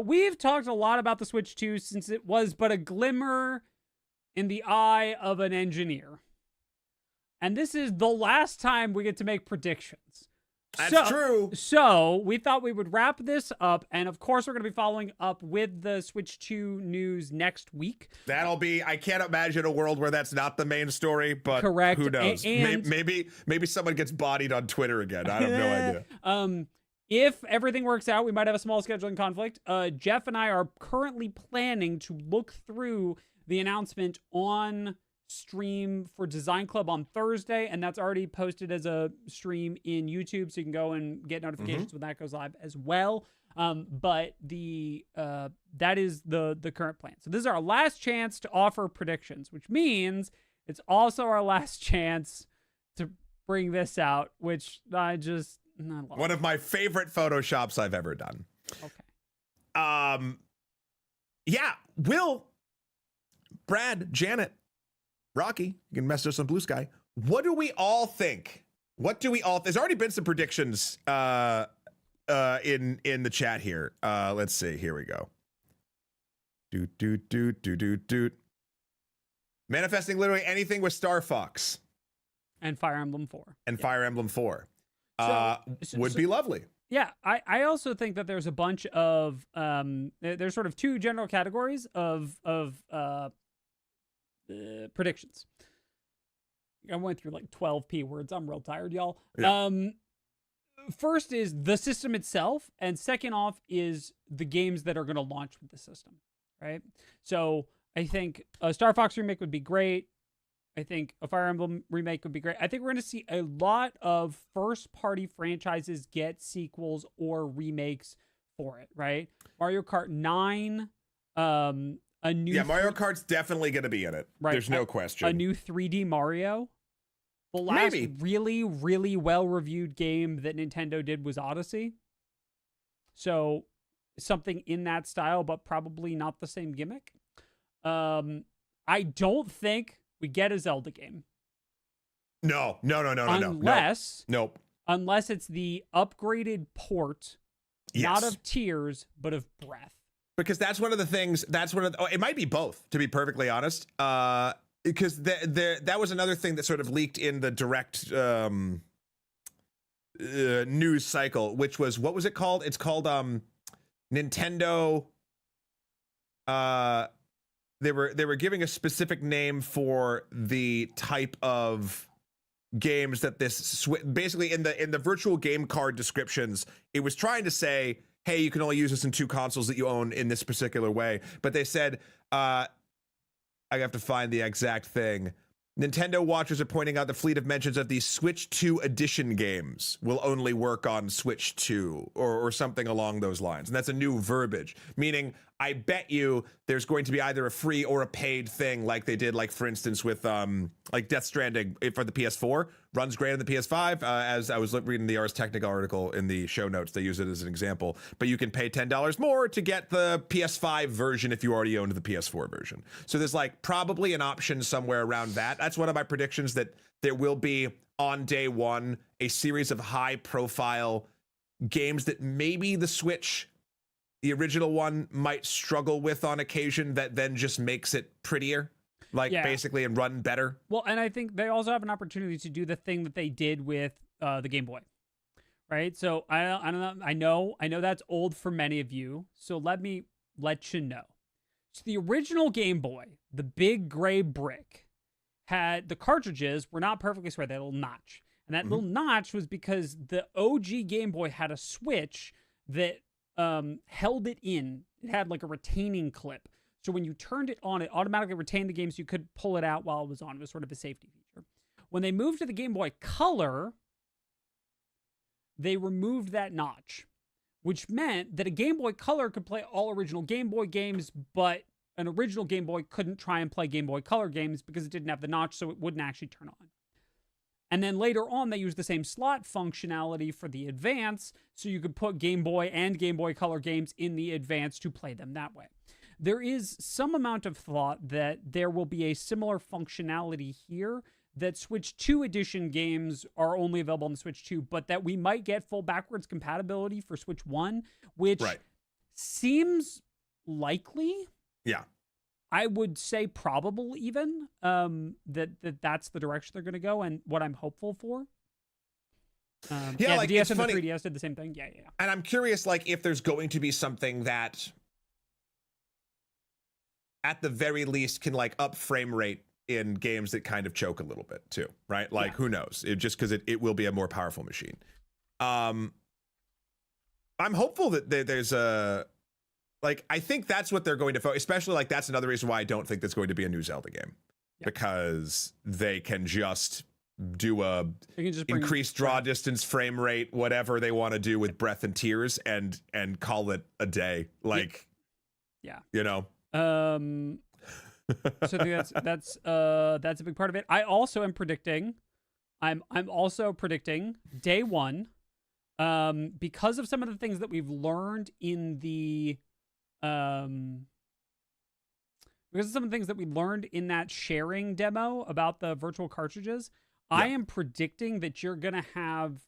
we've talked a lot about the Switch 2 since it was but a glimmer in the eye of an engineer. And this is the last time we get to make predictions. That's true. So we thought we would wrap this up. And of course, we're going to be following up with the Switch 2 news next week. That'll be, I can't imagine a world where that's not the main story, but correct. Who knows? And maybe someone gets bodied on Twitter again. I have no idea. If everything works out, we might have a small scheduling conflict. Jeff and I are currently planning to look through the announcement on stream for Design Club on Thursday, and that's already posted as a stream in YouTube, so you can go and get notifications when that goes live as well. But that is the current plan. So this is our last chance to offer predictions, which means it's also our last chance to bring this out, which I just not one of my favorite Photoshops I've ever done. Okay. Yeah, Will, Brad, Janet, Rocky, you can message us on Blue Sky. What do we all think? There's already been some predictions in the chat here. Let's see. Here we go. Doot. Manifesting literally anything with Star Fox. And Fire Emblem 4. Fire Emblem 4. Would be lovely. Yeah, I also think that there's a bunch of there's sort of two general categories of predictions. I went through like 12 P words. I'm real tired, y'all. Yeah. First is the system itself, and second off is the games that are going to launch with the system, right? So I think a Star Fox remake would be great. I think a Fire Emblem remake would be great. I think we're going to see a lot of first-party franchises get sequels or remakes for it, right? Mario Kart 9, A new Yeah, Mario Kart's definitely going to be in it. Right. There's no question. A new 3D Mario. The last really, really well-reviewed game that Nintendo did was Odyssey. So something in that style, but probably not the same gimmick. I don't think we get a Zelda game. No. Nope. Unless it's the upgraded port, not of Tears, but of Breath. Because that's one of the things. It might be both, to be perfectly honest. Because that was another thing that sort of leaked in the direct news cycle, which was, what was it called? It's called Nintendo. They were giving a specific name for the type of games that this basically in the virtual game card descriptions, it was trying to say, hey, you can only use this in 2 consoles that you own in this particular way. But they said, I have to find the exact thing. Nintendo watchers are pointing out the fleet of mentions of the Switch 2 edition games will only work on Switch 2 or something along those lines. And that's a new verbiage, meaning I bet you there's going to be either a free or a paid thing like they did, like, for instance, with like Death Stranding for the PS4. Runs great on the PS5. As I was reading the Ars Technica article in the show notes, they use it as an example. But you can pay $10 more to get the PS5 version if you already owned the PS4 version. So there's like probably an option somewhere around that. That's one of my predictions, that there will be on day one a series of high profile games that maybe the Switch, the original one, might struggle with on occasion, that then just makes it prettier. Basically, and run better. Well, and I think they also have an opportunity to do the thing that they did with the Game Boy, right? So I don't know. I know that's old for many of you. So let me let you know. So the original Game Boy, the big gray brick, had the cartridges were not perfectly square. They had a little notch, and that little notch was because the OG Game Boy had a switch that held it in. It had like a retaining clip. So when you turned it on, it automatically retained the game, so you could pull it out while it was on. It was sort of a safety feature. When they moved to the Game Boy Color, they removed that notch, which meant that a Game Boy Color could play all original Game Boy games, but an original Game Boy couldn't try and play Game Boy Color games because it didn't have the notch, so it wouldn't actually turn on. And then later on, they used the same slot functionality for the Advance, so you could put Game Boy and Game Boy Color games in the Advance to play them that way. There is some amount of thought that there will be a similar functionality here, that Switch 2 edition games are only available on the Switch 2, but that we might get full backwards compatibility for Switch 1, which seems likely. Yeah. I would say probable even, that's the direction they're going to go and what I'm hopeful for. Like, the DS and the 3DS did the same thing. Yeah. And I'm curious, like, if there's going to be something that at the very least can like up frame rate in games that kind of choke a little bit too, right? Like, who knows? Just because it will be a more powerful machine. I'm hopeful that there's a, like, I think that's what they're going to focus, especially like that's another reason why I don't think there's going to be a new Zelda game, because they can just do increased draw distance, frame rate, whatever they want to do with Breath and Tears, and call it a day. Like, you know. So I think that's a big part of it. I also am predicting, I'm also predicting day one, because of some of the things that we've learned in the because of some of the things that we learned in that sharing demo about the virtual cartridges. I am predicting that you're gonna have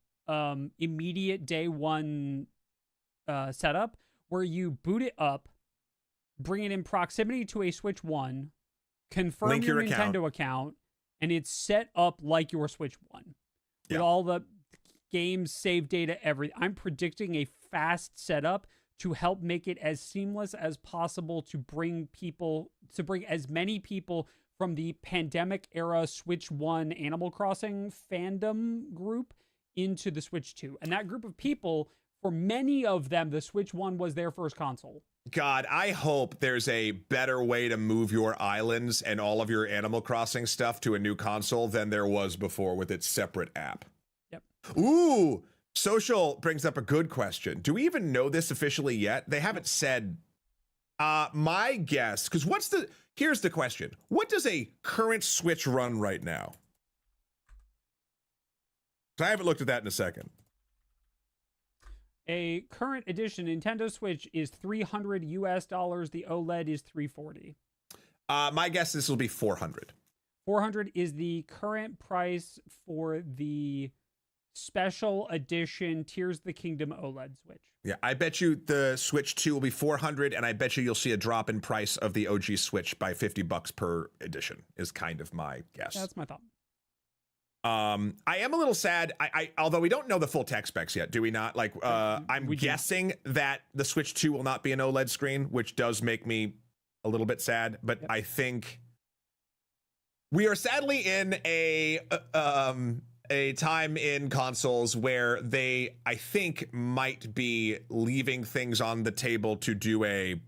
immediate day one setup where you boot it up, bring it in proximity to a Switch 1, confirm link your Nintendo account, and it's set up like your Switch 1 with all the games, save data, everything. I'm predicting a fast setup to help make it as seamless as possible to bring as many people from the pandemic era Switch 1 Animal Crossing fandom group into the Switch 2. And that group of people, for many of them, the Switch 1 was their first console. God, I hope there's a better way to move your islands and all of your Animal Crossing stuff to a new console than there was before with its separate app. Yep. Ooh, Social brings up a good question. Do we even know this officially yet? They haven't said. My guess, because here's the question. What does a current Switch run right now? I haven't looked at that in a second. A current edition Nintendo Switch is $300 US. The OLED is $340. My guess this will be 400. 400 is the current price for the special edition Tears of the Kingdom OLED Switch. Yeah, I bet you the Switch 2 will be 400, and I bet you'll see a drop in price of the OG Switch by $50 per edition, is kind of my guess. That's my thought. I am a little sad. Although we don't know the full tech specs yet, do we not? Like, I'm guessing that the Switch 2 will not be an OLED screen, which does make me a little bit sad. But I think we are sadly in a time in consoles where they, I think, might be leaving things on the table to do a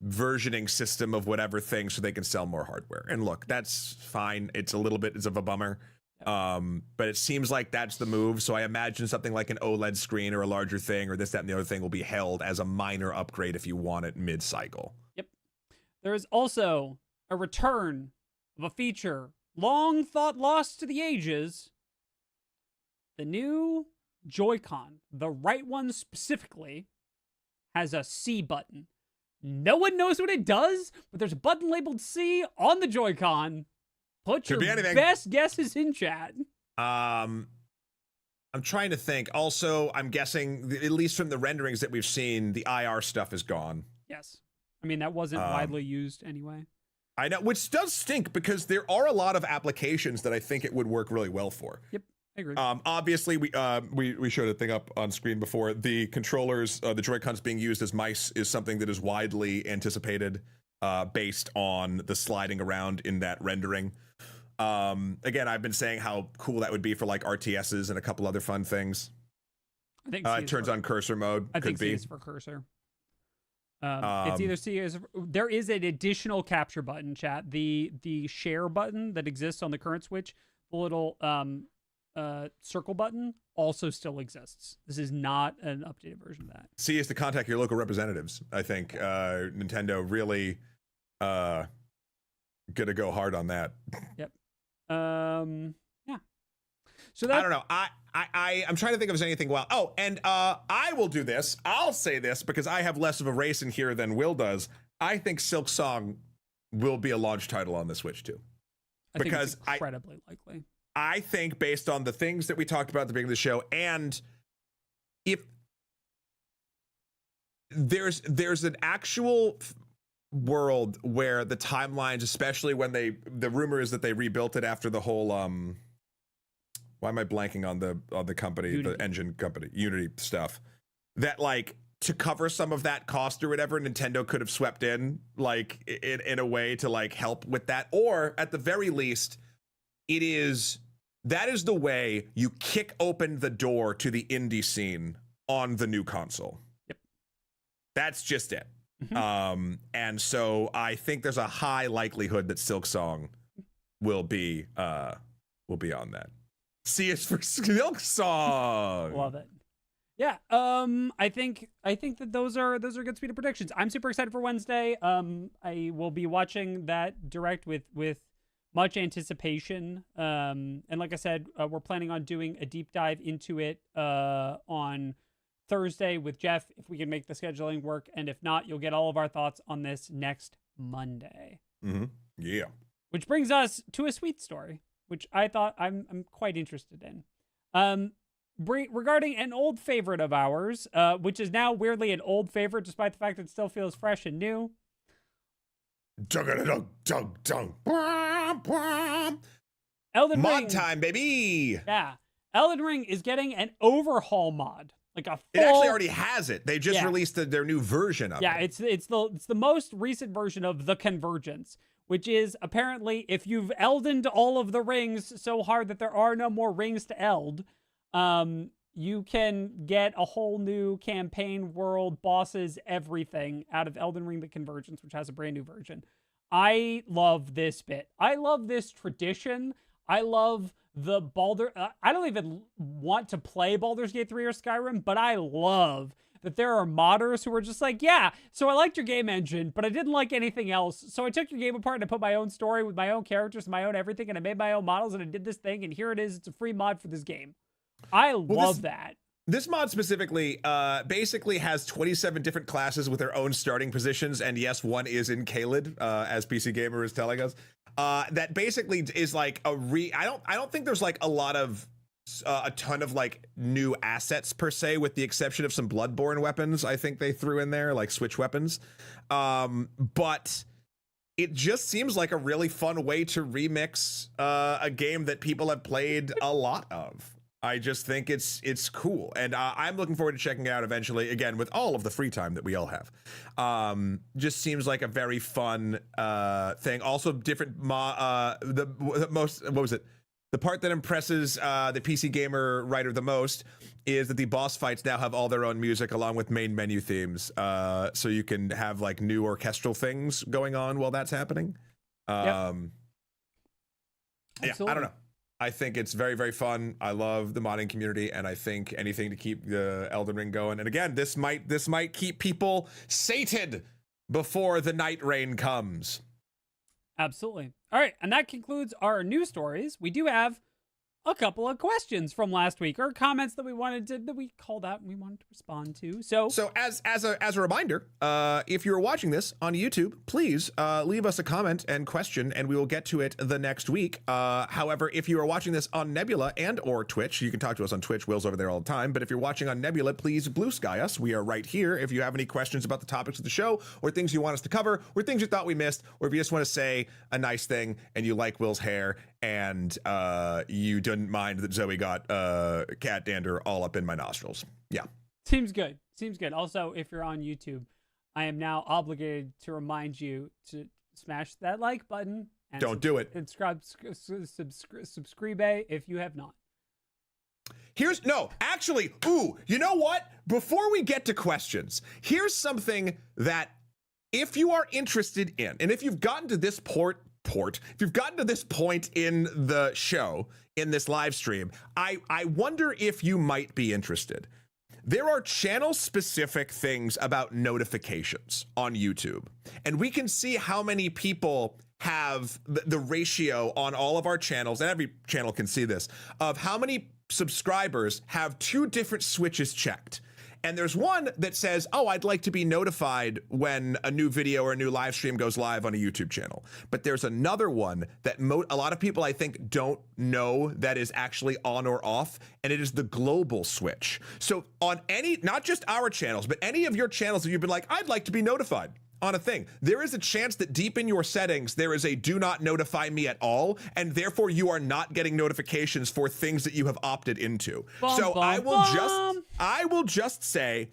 versioning system of whatever thing so they can sell more hardware. And look, that's fine. It's a little bit of a bummer. But it seems like that's the move. So I imagine something like an OLED screen or a larger thing or this, that, and the other thing will be held as a minor upgrade if you want it mid-cycle. Yep. There is also a return of a feature long thought lost to the ages. The new Joy-Con, the right one specifically, has a C button. No one knows what it does, but there's a button labeled C on the Joy-Con. Put your best guesses in chat. I'm trying to think. Also, I'm guessing, at least from the renderings that we've seen, the IR stuff is gone. Yes. I mean, that wasn't widely used anyway. I know, which does stink because there are a lot of applications that I think it would work really well for. Yep, I agree. Obviously, we showed a thing up on screen before. The controllers, the Joy-Cons being used as mice is something that is widely anticipated based on the sliding around in that rendering. Again, I've been saying how cool that would be for like RTSs and a couple other fun things. I think it turns on cursor mode. I think C is for cursor. It's either C is. There is an additional capture button, chat. The share button that exists on the current Switch, the little circle button, also still exists. This is not an updated version of that. C is to contact your local representatives. I think Nintendo really gonna go hard on that. Yep. Yeah. So that, I don't know. I'm trying to think if there's anything. Well, and I will do this. I'll say this because I have less of a race in here than Will does. I think Silksong will be a launch title on the Switch too. I think it's incredibly likely. I think based on the things that we talked about at the beginning of the show, and if there's an actual world where the timelines, especially when the rumor is that they rebuilt it after the whole why am I blanking on the company, Unity. The engine company, Unity stuff, that like to cover some of that cost or whatever, Nintendo could have swept in like in a way to like help with that, or at the very least, that is the way you kick open the door to the indie scene on the new console. Yep, that's just it. Mm-hmm. And so I think there's a high likelihood that Silksong will be on that. C is for Silksong. Love it. Yeah. I think that those are good speed of predictions. I'm super excited for Wednesday. I will be watching that direct with much anticipation. And like I said, we're planning on doing a deep dive into it on Thursday with Jeff, if we can make the scheduling work, and if not, you'll get all of our thoughts on this next Monday. Mm-hmm. Yeah. Which brings us to a sweet story, which I thought I'm quite interested in. Regarding an old favorite of ours, which is now weirdly an old favorite, despite the fact that it still feels fresh and new. Elden Ring. Mod time, baby. Yeah. Elden Ring is getting an overhaul mod. Like a full, it actually already has it. They just released their new version of it. Yeah, it's the most recent version of the Convergence, which is apparently if you've Eldened all of the rings so hard that there are no more rings to Eld, you can get a whole new campaign, world, bosses, everything out of Elden Ring the Convergence, which has a brand new version. I love this bit. I love this tradition. I love the I don't even want to play Baldur's Gate 3 or Skyrim, but I love that there are modders who are just like, yeah, so I liked your game engine, but I didn't like anything else. So I took your game apart and I put my own story with my own characters, my own everything, and I made my own models and I did this thing, and here it is. It's a free mod for this game. I love that. This mod specifically basically has 27 different classes with their own starting positions, and yes, one is in Caelid, as PC Gamer is telling us. That basically is like I don't think there's like a ton of like new assets per se, with the exception of some Bloodborne weapons. I think they threw in there, like switch weapons, but it just seems like a really fun way to remix a game that people have played a lot of. I just think it's cool, and I'm looking forward to checking it out eventually, again, with all of the free time that we all have. Just seems like a very fun thing. Also, different the most, what was it? The part that impresses the PC Gamer writer the most is that the boss fights now have all their own music along with main menu themes, so you can have like new orchestral things going on while that's happening. Yeah, I don't know. I think it's very, very fun. I love the modding community, and I think anything to keep the Elden Ring going. And again, this might keep people sated before the night rain comes. Absolutely. All right, and that concludes our news stories. We do have a couple of questions from last week, or comments that we called out and we wanted to respond to. So as a reminder, if you're watching this on YouTube, please leave us a comment and question, and we will get to it the next week. However, if you are watching this on Nebula and or Twitch, you can talk to us on Twitch. Will's over there all the time. But if you're watching on Nebula, please blue sky us. We are right here. If you have any questions about the topics of the show, or things you want us to cover, or things you thought we missed, or if you just want to say a nice thing and you like Will's hair and you didn't mind that Zoe got cat dander all up in my nostrils. Yeah. Seems good. Also, if you're on YouTube, I am now obligated to remind you to smash that like button. And don't do it. And subscribe if you have not. You know what? Before we get to questions, here's something that if you are interested in, and if you've gotten to this if you've gotten to this point in the show, in this live stream, I wonder if you might be interested. There are channel-specific things about notifications on YouTube, and we can see how many people have the ratio on all of our channels, and every channel can see this, of how many subscribers have two different switches checked. And there's one that says, oh, I'd like to be notified when a new video or a new live stream goes live on a YouTube channel. But there's another one that a lot of people, I think, don't know that is actually on or off, and it is the global switch. So on not just our channels, but any of your channels that you've been like, I'd like to be notified on a thing, there is a chance that deep in your settings, there is a do not notify me at all, and therefore you are not getting notifications for things that you have opted into. I will just say,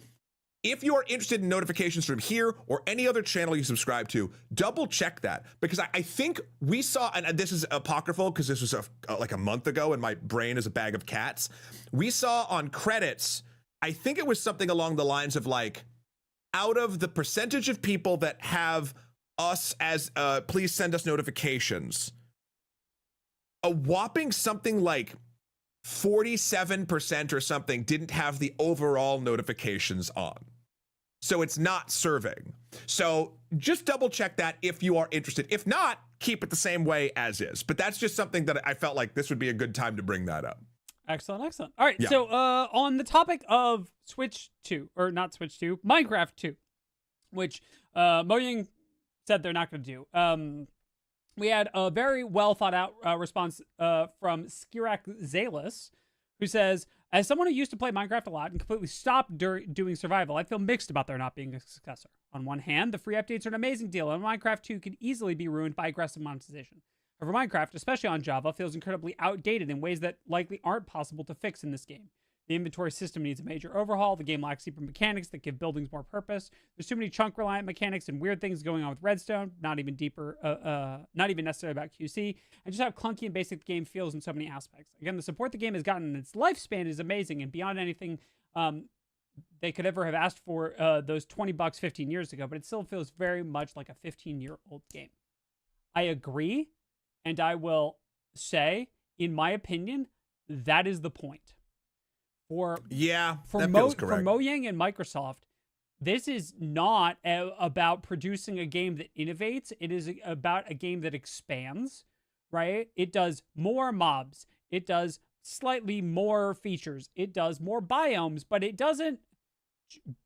if you are interested in notifications from here or any other channel you subscribe to, double check that, because I think we saw, and this is apocryphal because this was like a month ago and my brain is a bag of cats. We saw on credits, I think it was something along the lines of like, out of the percentage of people that have us as please send us notifications, a whopping something like 47% or something didn't have the overall notifications on. So it's not serving. So just double check that if you are interested. If not, keep it the same way as is. But that's just something that I felt like this would be a good time to bring that up. Excellent. All right, yeah. So on the topic of Minecraft 2, which Mojang said they're not going to do. We had a very well thought out response from Skirak Zalis, who says, as someone who used to play Minecraft a lot and completely stopped doing survival, I feel mixed about there not being a successor. On one hand, the free updates are an amazing deal, and Minecraft 2 could easily be ruined by aggressive monetization. However, Minecraft, especially on Java, feels incredibly outdated in ways that likely aren't possible to fix in this game. The inventory system needs a major overhaul. The game lacks deeper mechanics that give buildings more purpose. There's too many chunk-reliant mechanics and weird things going on with Redstone. Not even necessarily about QC. And just how clunky and basic the game feels in so many aspects. Again, the support the game has gotten in its lifespan is amazing and beyond anything they could ever have asked for those $20 15 years ago. But it still feels very much like a 15-year-old game. I agree. And I will say, in my opinion, that is the point. For that for feels correct. Mojang and Microsoft, this is not about producing a game that innovates. It is about a game that expands, right? It does more mobs. It does slightly more features. It does more biomes, but it doesn't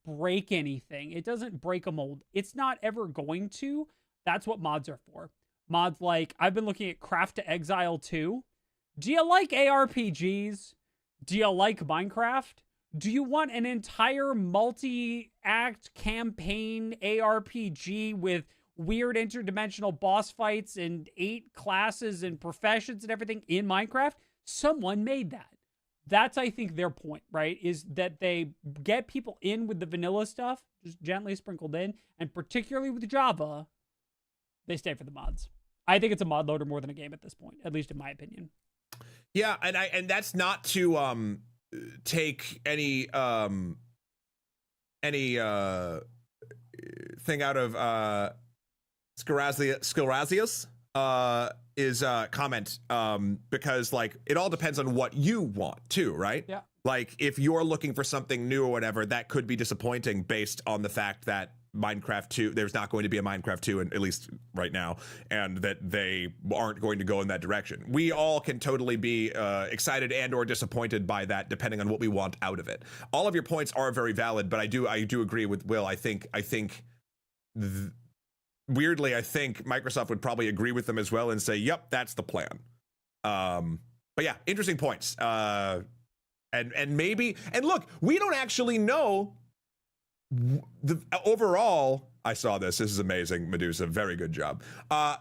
break anything. It doesn't break a mold. It's not ever going to. That's what mods are for. Mods like, I've been looking at Craft to Exile 2. Do you like ARPGs? Do you like Minecraft? Do you want an entire multi-act campaign ARPG with weird interdimensional boss fights and 8 classes and professions and everything in Minecraft? Someone made that. That's, I think, their point, right? Is that they get people in with the vanilla stuff, just gently sprinkled in, and particularly with Java, they stay for the mods. I think it's a mod loader more than a game at this point, at least in my opinion. Yeah, and that's not to take any thing out of Skilrazius is comment because like it all depends on what you want too, right? Yeah. Like if you're looking for something new or whatever, that could be disappointing based on the fact that Minecraft 2, there's not going to be a Minecraft 2, at least right now, and that they aren't going to go in that direction. We all can totally be excited and or disappointed by that, depending on what we want out of it. All of your points are very valid, but I do agree with Will. I think weirdly, I think Microsoft would probably agree with them as well and say, "Yep, that's the plan." But yeah, interesting points. And maybe, and look, we don't actually know. The overall, I saw this is amazing, Medusa, very good job.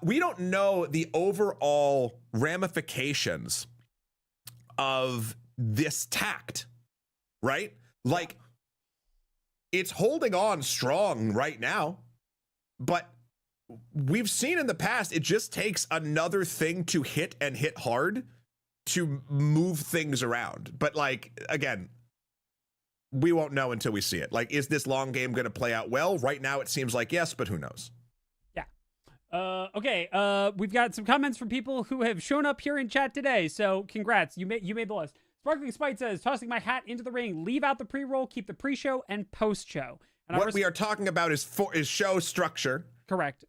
We don't know the overall ramifications of this tact, right? Like it's holding on strong right now, but we've seen in the past it just takes another thing to hit and hit hard to move things around. But like again, we won't know until we see it. Like, is this long game going to play out well? Right now, it seems like yes, but who knows? Yeah. Okay. We've got some comments from people who have shown up here in chat today. So, congrats. You made the list. Sparkling Spite says, tossing my hat into the ring. Leave out the pre-roll, keep the pre-show and post-show. And what we are talking about is show structure. Correct.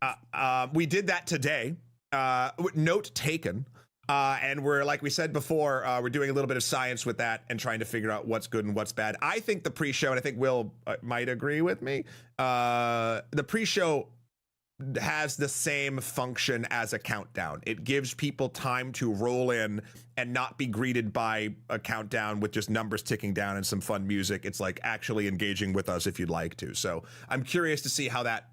We did that today. Note taken. And we're, like we said before, we're doing a little bit of science with that and trying to figure out what's good and what's bad. I think the pre-show, and I think Will might agree with me, the pre-show has the same function as a countdown. It gives people time to roll in and not be greeted by a countdown with just numbers ticking down and some fun music. It's like actually engaging with us if you'd like to. So I'm curious to see how that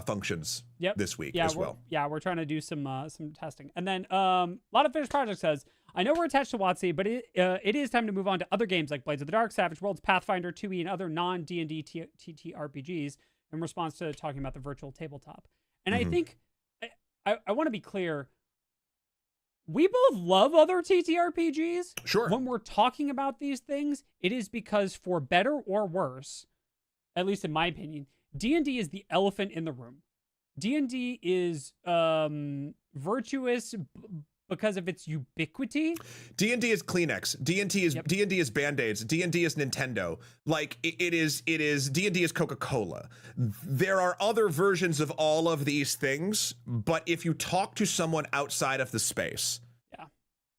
functions this week as well. Yeah, we're trying to do some testing. And then a lot of Finished Project says, I know we're attached to WotC, but it is time to move on to other games like Blades of the Dark, Savage Worlds, Pathfinder, 2E, and other non-D&D TTRPGs in response to talking about the virtual tabletop. And I think, I want to be clear, we both love other TTRPGs. Sure. When we're talking about these things, it is because for better or worse, at least in my opinion, D&D is the elephant in the room. D&D is virtuous because of its ubiquity. D&D is Kleenex. D&D is Band-Aids. D&D is Nintendo. Like it is D&D is Coca-Cola. There are other versions of all of these things, but if you talk to someone outside of the space,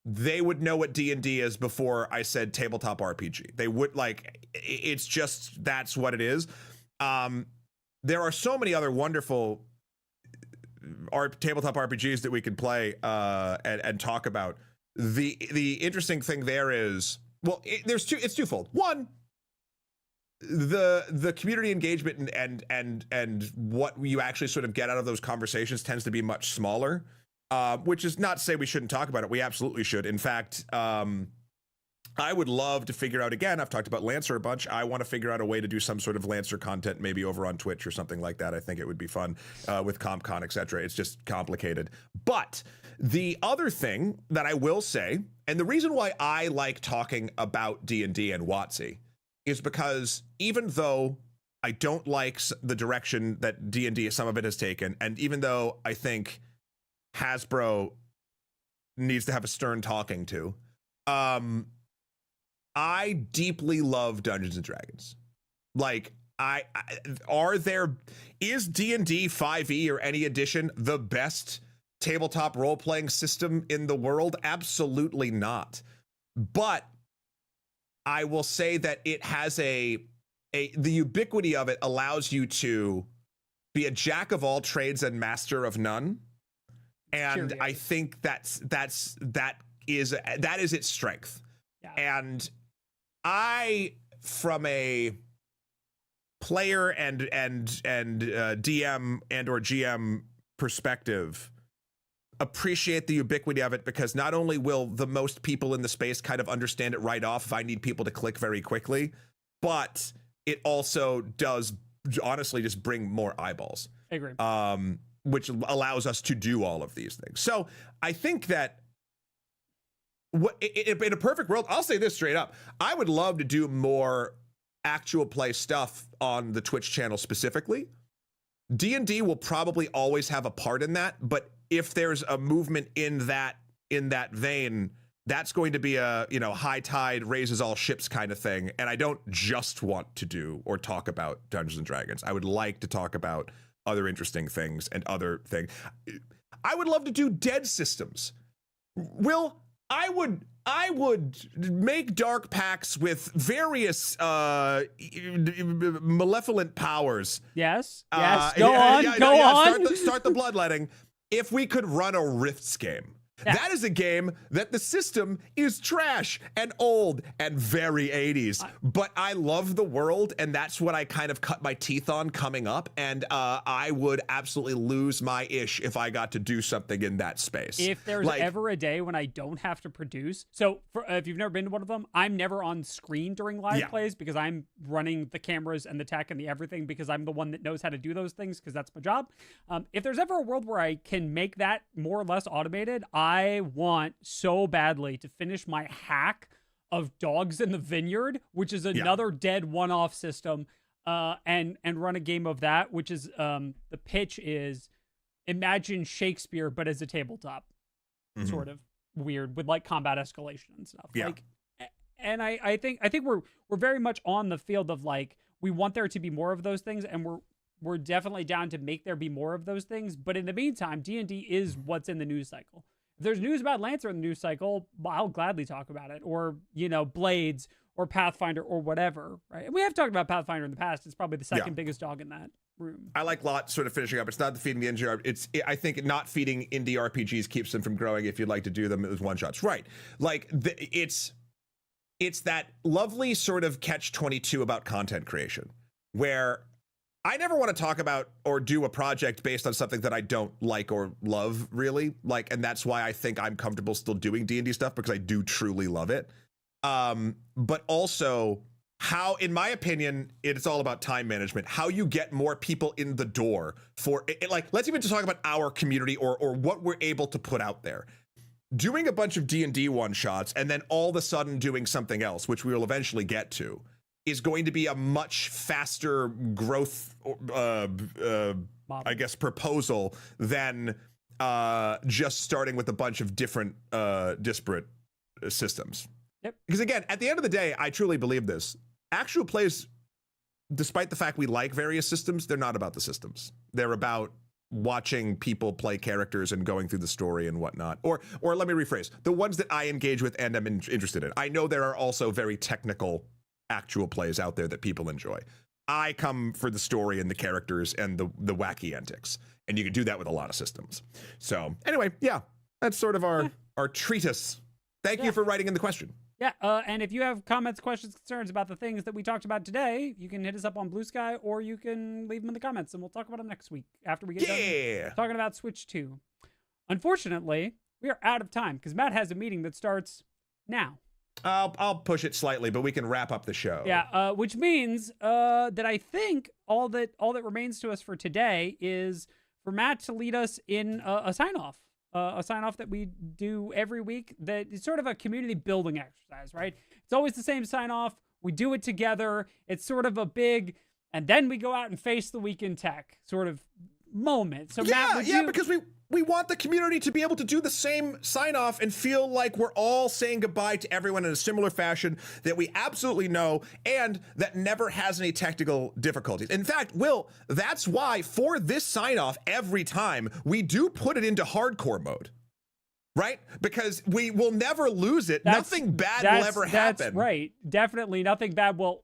they would know what D&D is before I said tabletop RPG. They would, like, it's just, that's what it is. There are so many other wonderful tabletop RPGs that we could play and talk about. The interesting thing there is, well, it's twofold. One, the community engagement and what you actually sort of get out of those conversations tends to be much smaller, which is not to say we shouldn't talk about it. We absolutely should. In fact, I would love to figure out, again, I've talked about Lancer a bunch. I want to figure out a way to do some sort of Lancer content, maybe over on Twitch or something like that. I think it would be fun with CompCon, etc. It's just complicated. But the other thing that I will say, and the reason why I like talking about D&D and WotC is because even though I don't like the direction that D&D, some of it has taken, and even though I think Hasbro needs to have a stern talking to, I deeply love Dungeons and Dragons. Like, is D&D 5e or any edition the best tabletop role-playing system in the world? Absolutely not. But I will say that it has the ubiquity of it allows you to be a jack of all trades and master of none. And I think that is its strength. Yeah. And I, from a player and DM and or GM perspective, appreciate the ubiquity of it, because not only will the most people in the space kind of understand it right off if I need people to click very quickly, but it also does honestly just bring more eyeballs. I agree. Which allows us to do all of these things. So I think that in a perfect world, I'll say this straight up, I would love to do more actual play stuff on the Twitch channel specifically. D&D will probably always have a part in that, but if there's a movement in that vein, that's going to be a, high tide raises all ships kind of thing. And I don't just want to do or talk about Dungeons and Dragons. I would like to talk about other interesting things and other things. I would love to do dead systems. I would make dark pacts with various malevolent powers. Yes. Go on. Start the bloodletting. If we could run a Rifts game. Yeah. That is a game that the system is trash and old and very 80s, but I love the world, and that's what I kind of cut my teeth on coming up, and I would absolutely lose my ish if I got to do something in that space. If there's ever a day when I don't have to produce, so if you've never been to one of them, I'm never on screen during live plays because I'm running the cameras and the tech and the everything, because I'm the one that knows how to do those things because that's my job. If there's ever a world where I can make that more or less automated, I want so badly to finish my hack of Dogs in the Vineyard, which is another dead one-off system, and run a game of that, which is the pitch is imagine Shakespeare but as a tabletop, sort of weird with like combat escalation and stuff. Yeah. Like, and I think we're very much on the field of like we want there to be more of those things, and we're definitely down to make there be more of those things. But in the meantime, D&D is what's in the news cycle. If there's news about Lancer in the news cycle, I'll gladly talk about it. Or, Blades or Pathfinder or whatever, right? And we have talked about Pathfinder in the past. It's probably the second biggest dog in that room. I like Lot sort of finishing up. It's not feeding the indie. I think not feeding indie RPGs keeps them from growing if you'd like to do them as one-shots. Right. Like, it's that lovely sort of catch-22 about content creation, where I never want to talk about or do a project based on something that I don't like or love, really. Like, and that's why I think I'm comfortable still doing D&D stuff, because I do truly love it. But also how, in my opinion, it's all about time management, how you get more people in the door for it. Like, let's even just talk about our community or what we're able to put out there. Doing a bunch of D&D one-shots and then all of a sudden doing something else, which we will eventually get to, is going to be a much faster growth, I guess, proposal than just starting with a bunch of different disparate systems. Yep. Because again, at the end of the day, I truly believe this. Actual plays, despite the fact we like various systems, they're not about the systems. They're about watching people play characters and going through the story and whatnot. Or let me rephrase, the ones that I engage with and am interested in. I know there are also very technical actual plays out there that people enjoy. I come for the story and the characters and the wacky antics, and you can do that with a lot of systems. So anyway, that's sort of our treatise. Thank you for writing in the question. Yeah, and if you have comments, questions, concerns about the things that we talked about today, you can hit us up on Blue Sky, or you can leave them in the comments, and we'll talk about them next week after we get done talking about Switch 2. Unfortunately, we are out of time because Matt has a meeting that starts now. I'll push it slightly, but we can wrap up the show. Yeah, which means that I think all that remains to us for today is for Matt to lead us in a sign-off. A sign-off that we do every week that is sort of a community building exercise, right? It's always the same sign-off. We do it together. It's sort of a big, and then we go out and face the week in tech sort of moment. So yeah, Matt, because we want the community to be able to do the same sign off and feel like we're all saying goodbye to everyone in a similar fashion that we absolutely know and that never has any technical difficulties. In fact, Will, that's why for this sign off every time we do put it into hardcore mode. Right? Because we will never lose it. Nothing bad will ever happen. That's right. Definitely nothing bad will.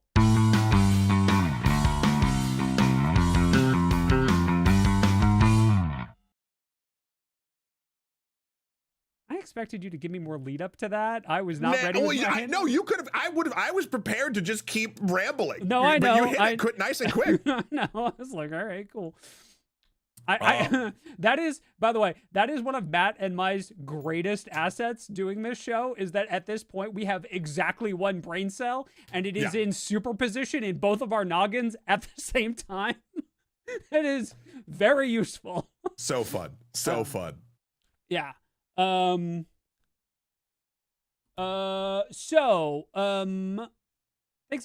I expected you to give me more lead up to that. I was not ready. No, you could have. I was prepared to just keep rambling. No, I know. But you hit it nice and quick. No, I was like, all right, cool. That is, by the way, that is one of Matt and my's greatest assets doing this show, is that at this point we have exactly one brain cell and it is in superposition in both of our noggins at the same time. It is very useful. So fun. So fun. Yeah. Thanks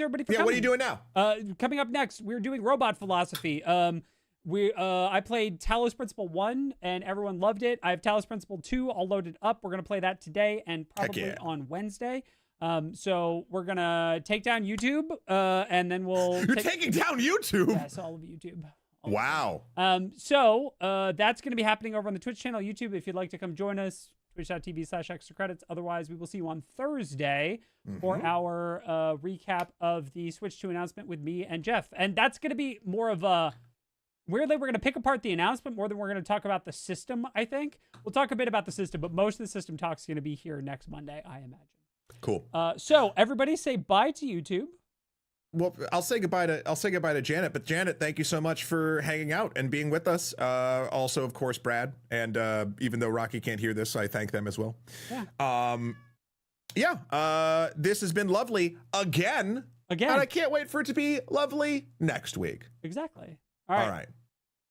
everybody for coming. What are you doing now? Coming up next, we're doing robot philosophy. I played Talos Principle 1 and everyone loved it. I have Talos Principle 2 all loaded up. We're going to play that today and probably on Wednesday. So we're going to take down YouTube, and then we'll... You're taking down YouTube? Yes, all of YouTube. Wow. So that's going to be happening over on the Twitch channel, YouTube. If you'd like to come join us, twitch.tv/extra credits. Otherwise, we will see you on Thursday for our recap of the Switch 2 announcement with me and Jeff. And that's going to be more of a... Weirdly, we're going to pick apart the announcement more than we're going to talk about the system, I think. We'll talk a bit about the system, but most of the system talk is going to be here next Monday, I imagine. Cool. So everybody say bye to YouTube. Well, I'll say goodbye to Janet, but Janet, thank you so much for hanging out and being with us. Also, of course, Brad, and even though Rocky can't hear this, I thank them as well. Yeah. This has been lovely again. And I can't wait for it to be lovely next week. Exactly. All right.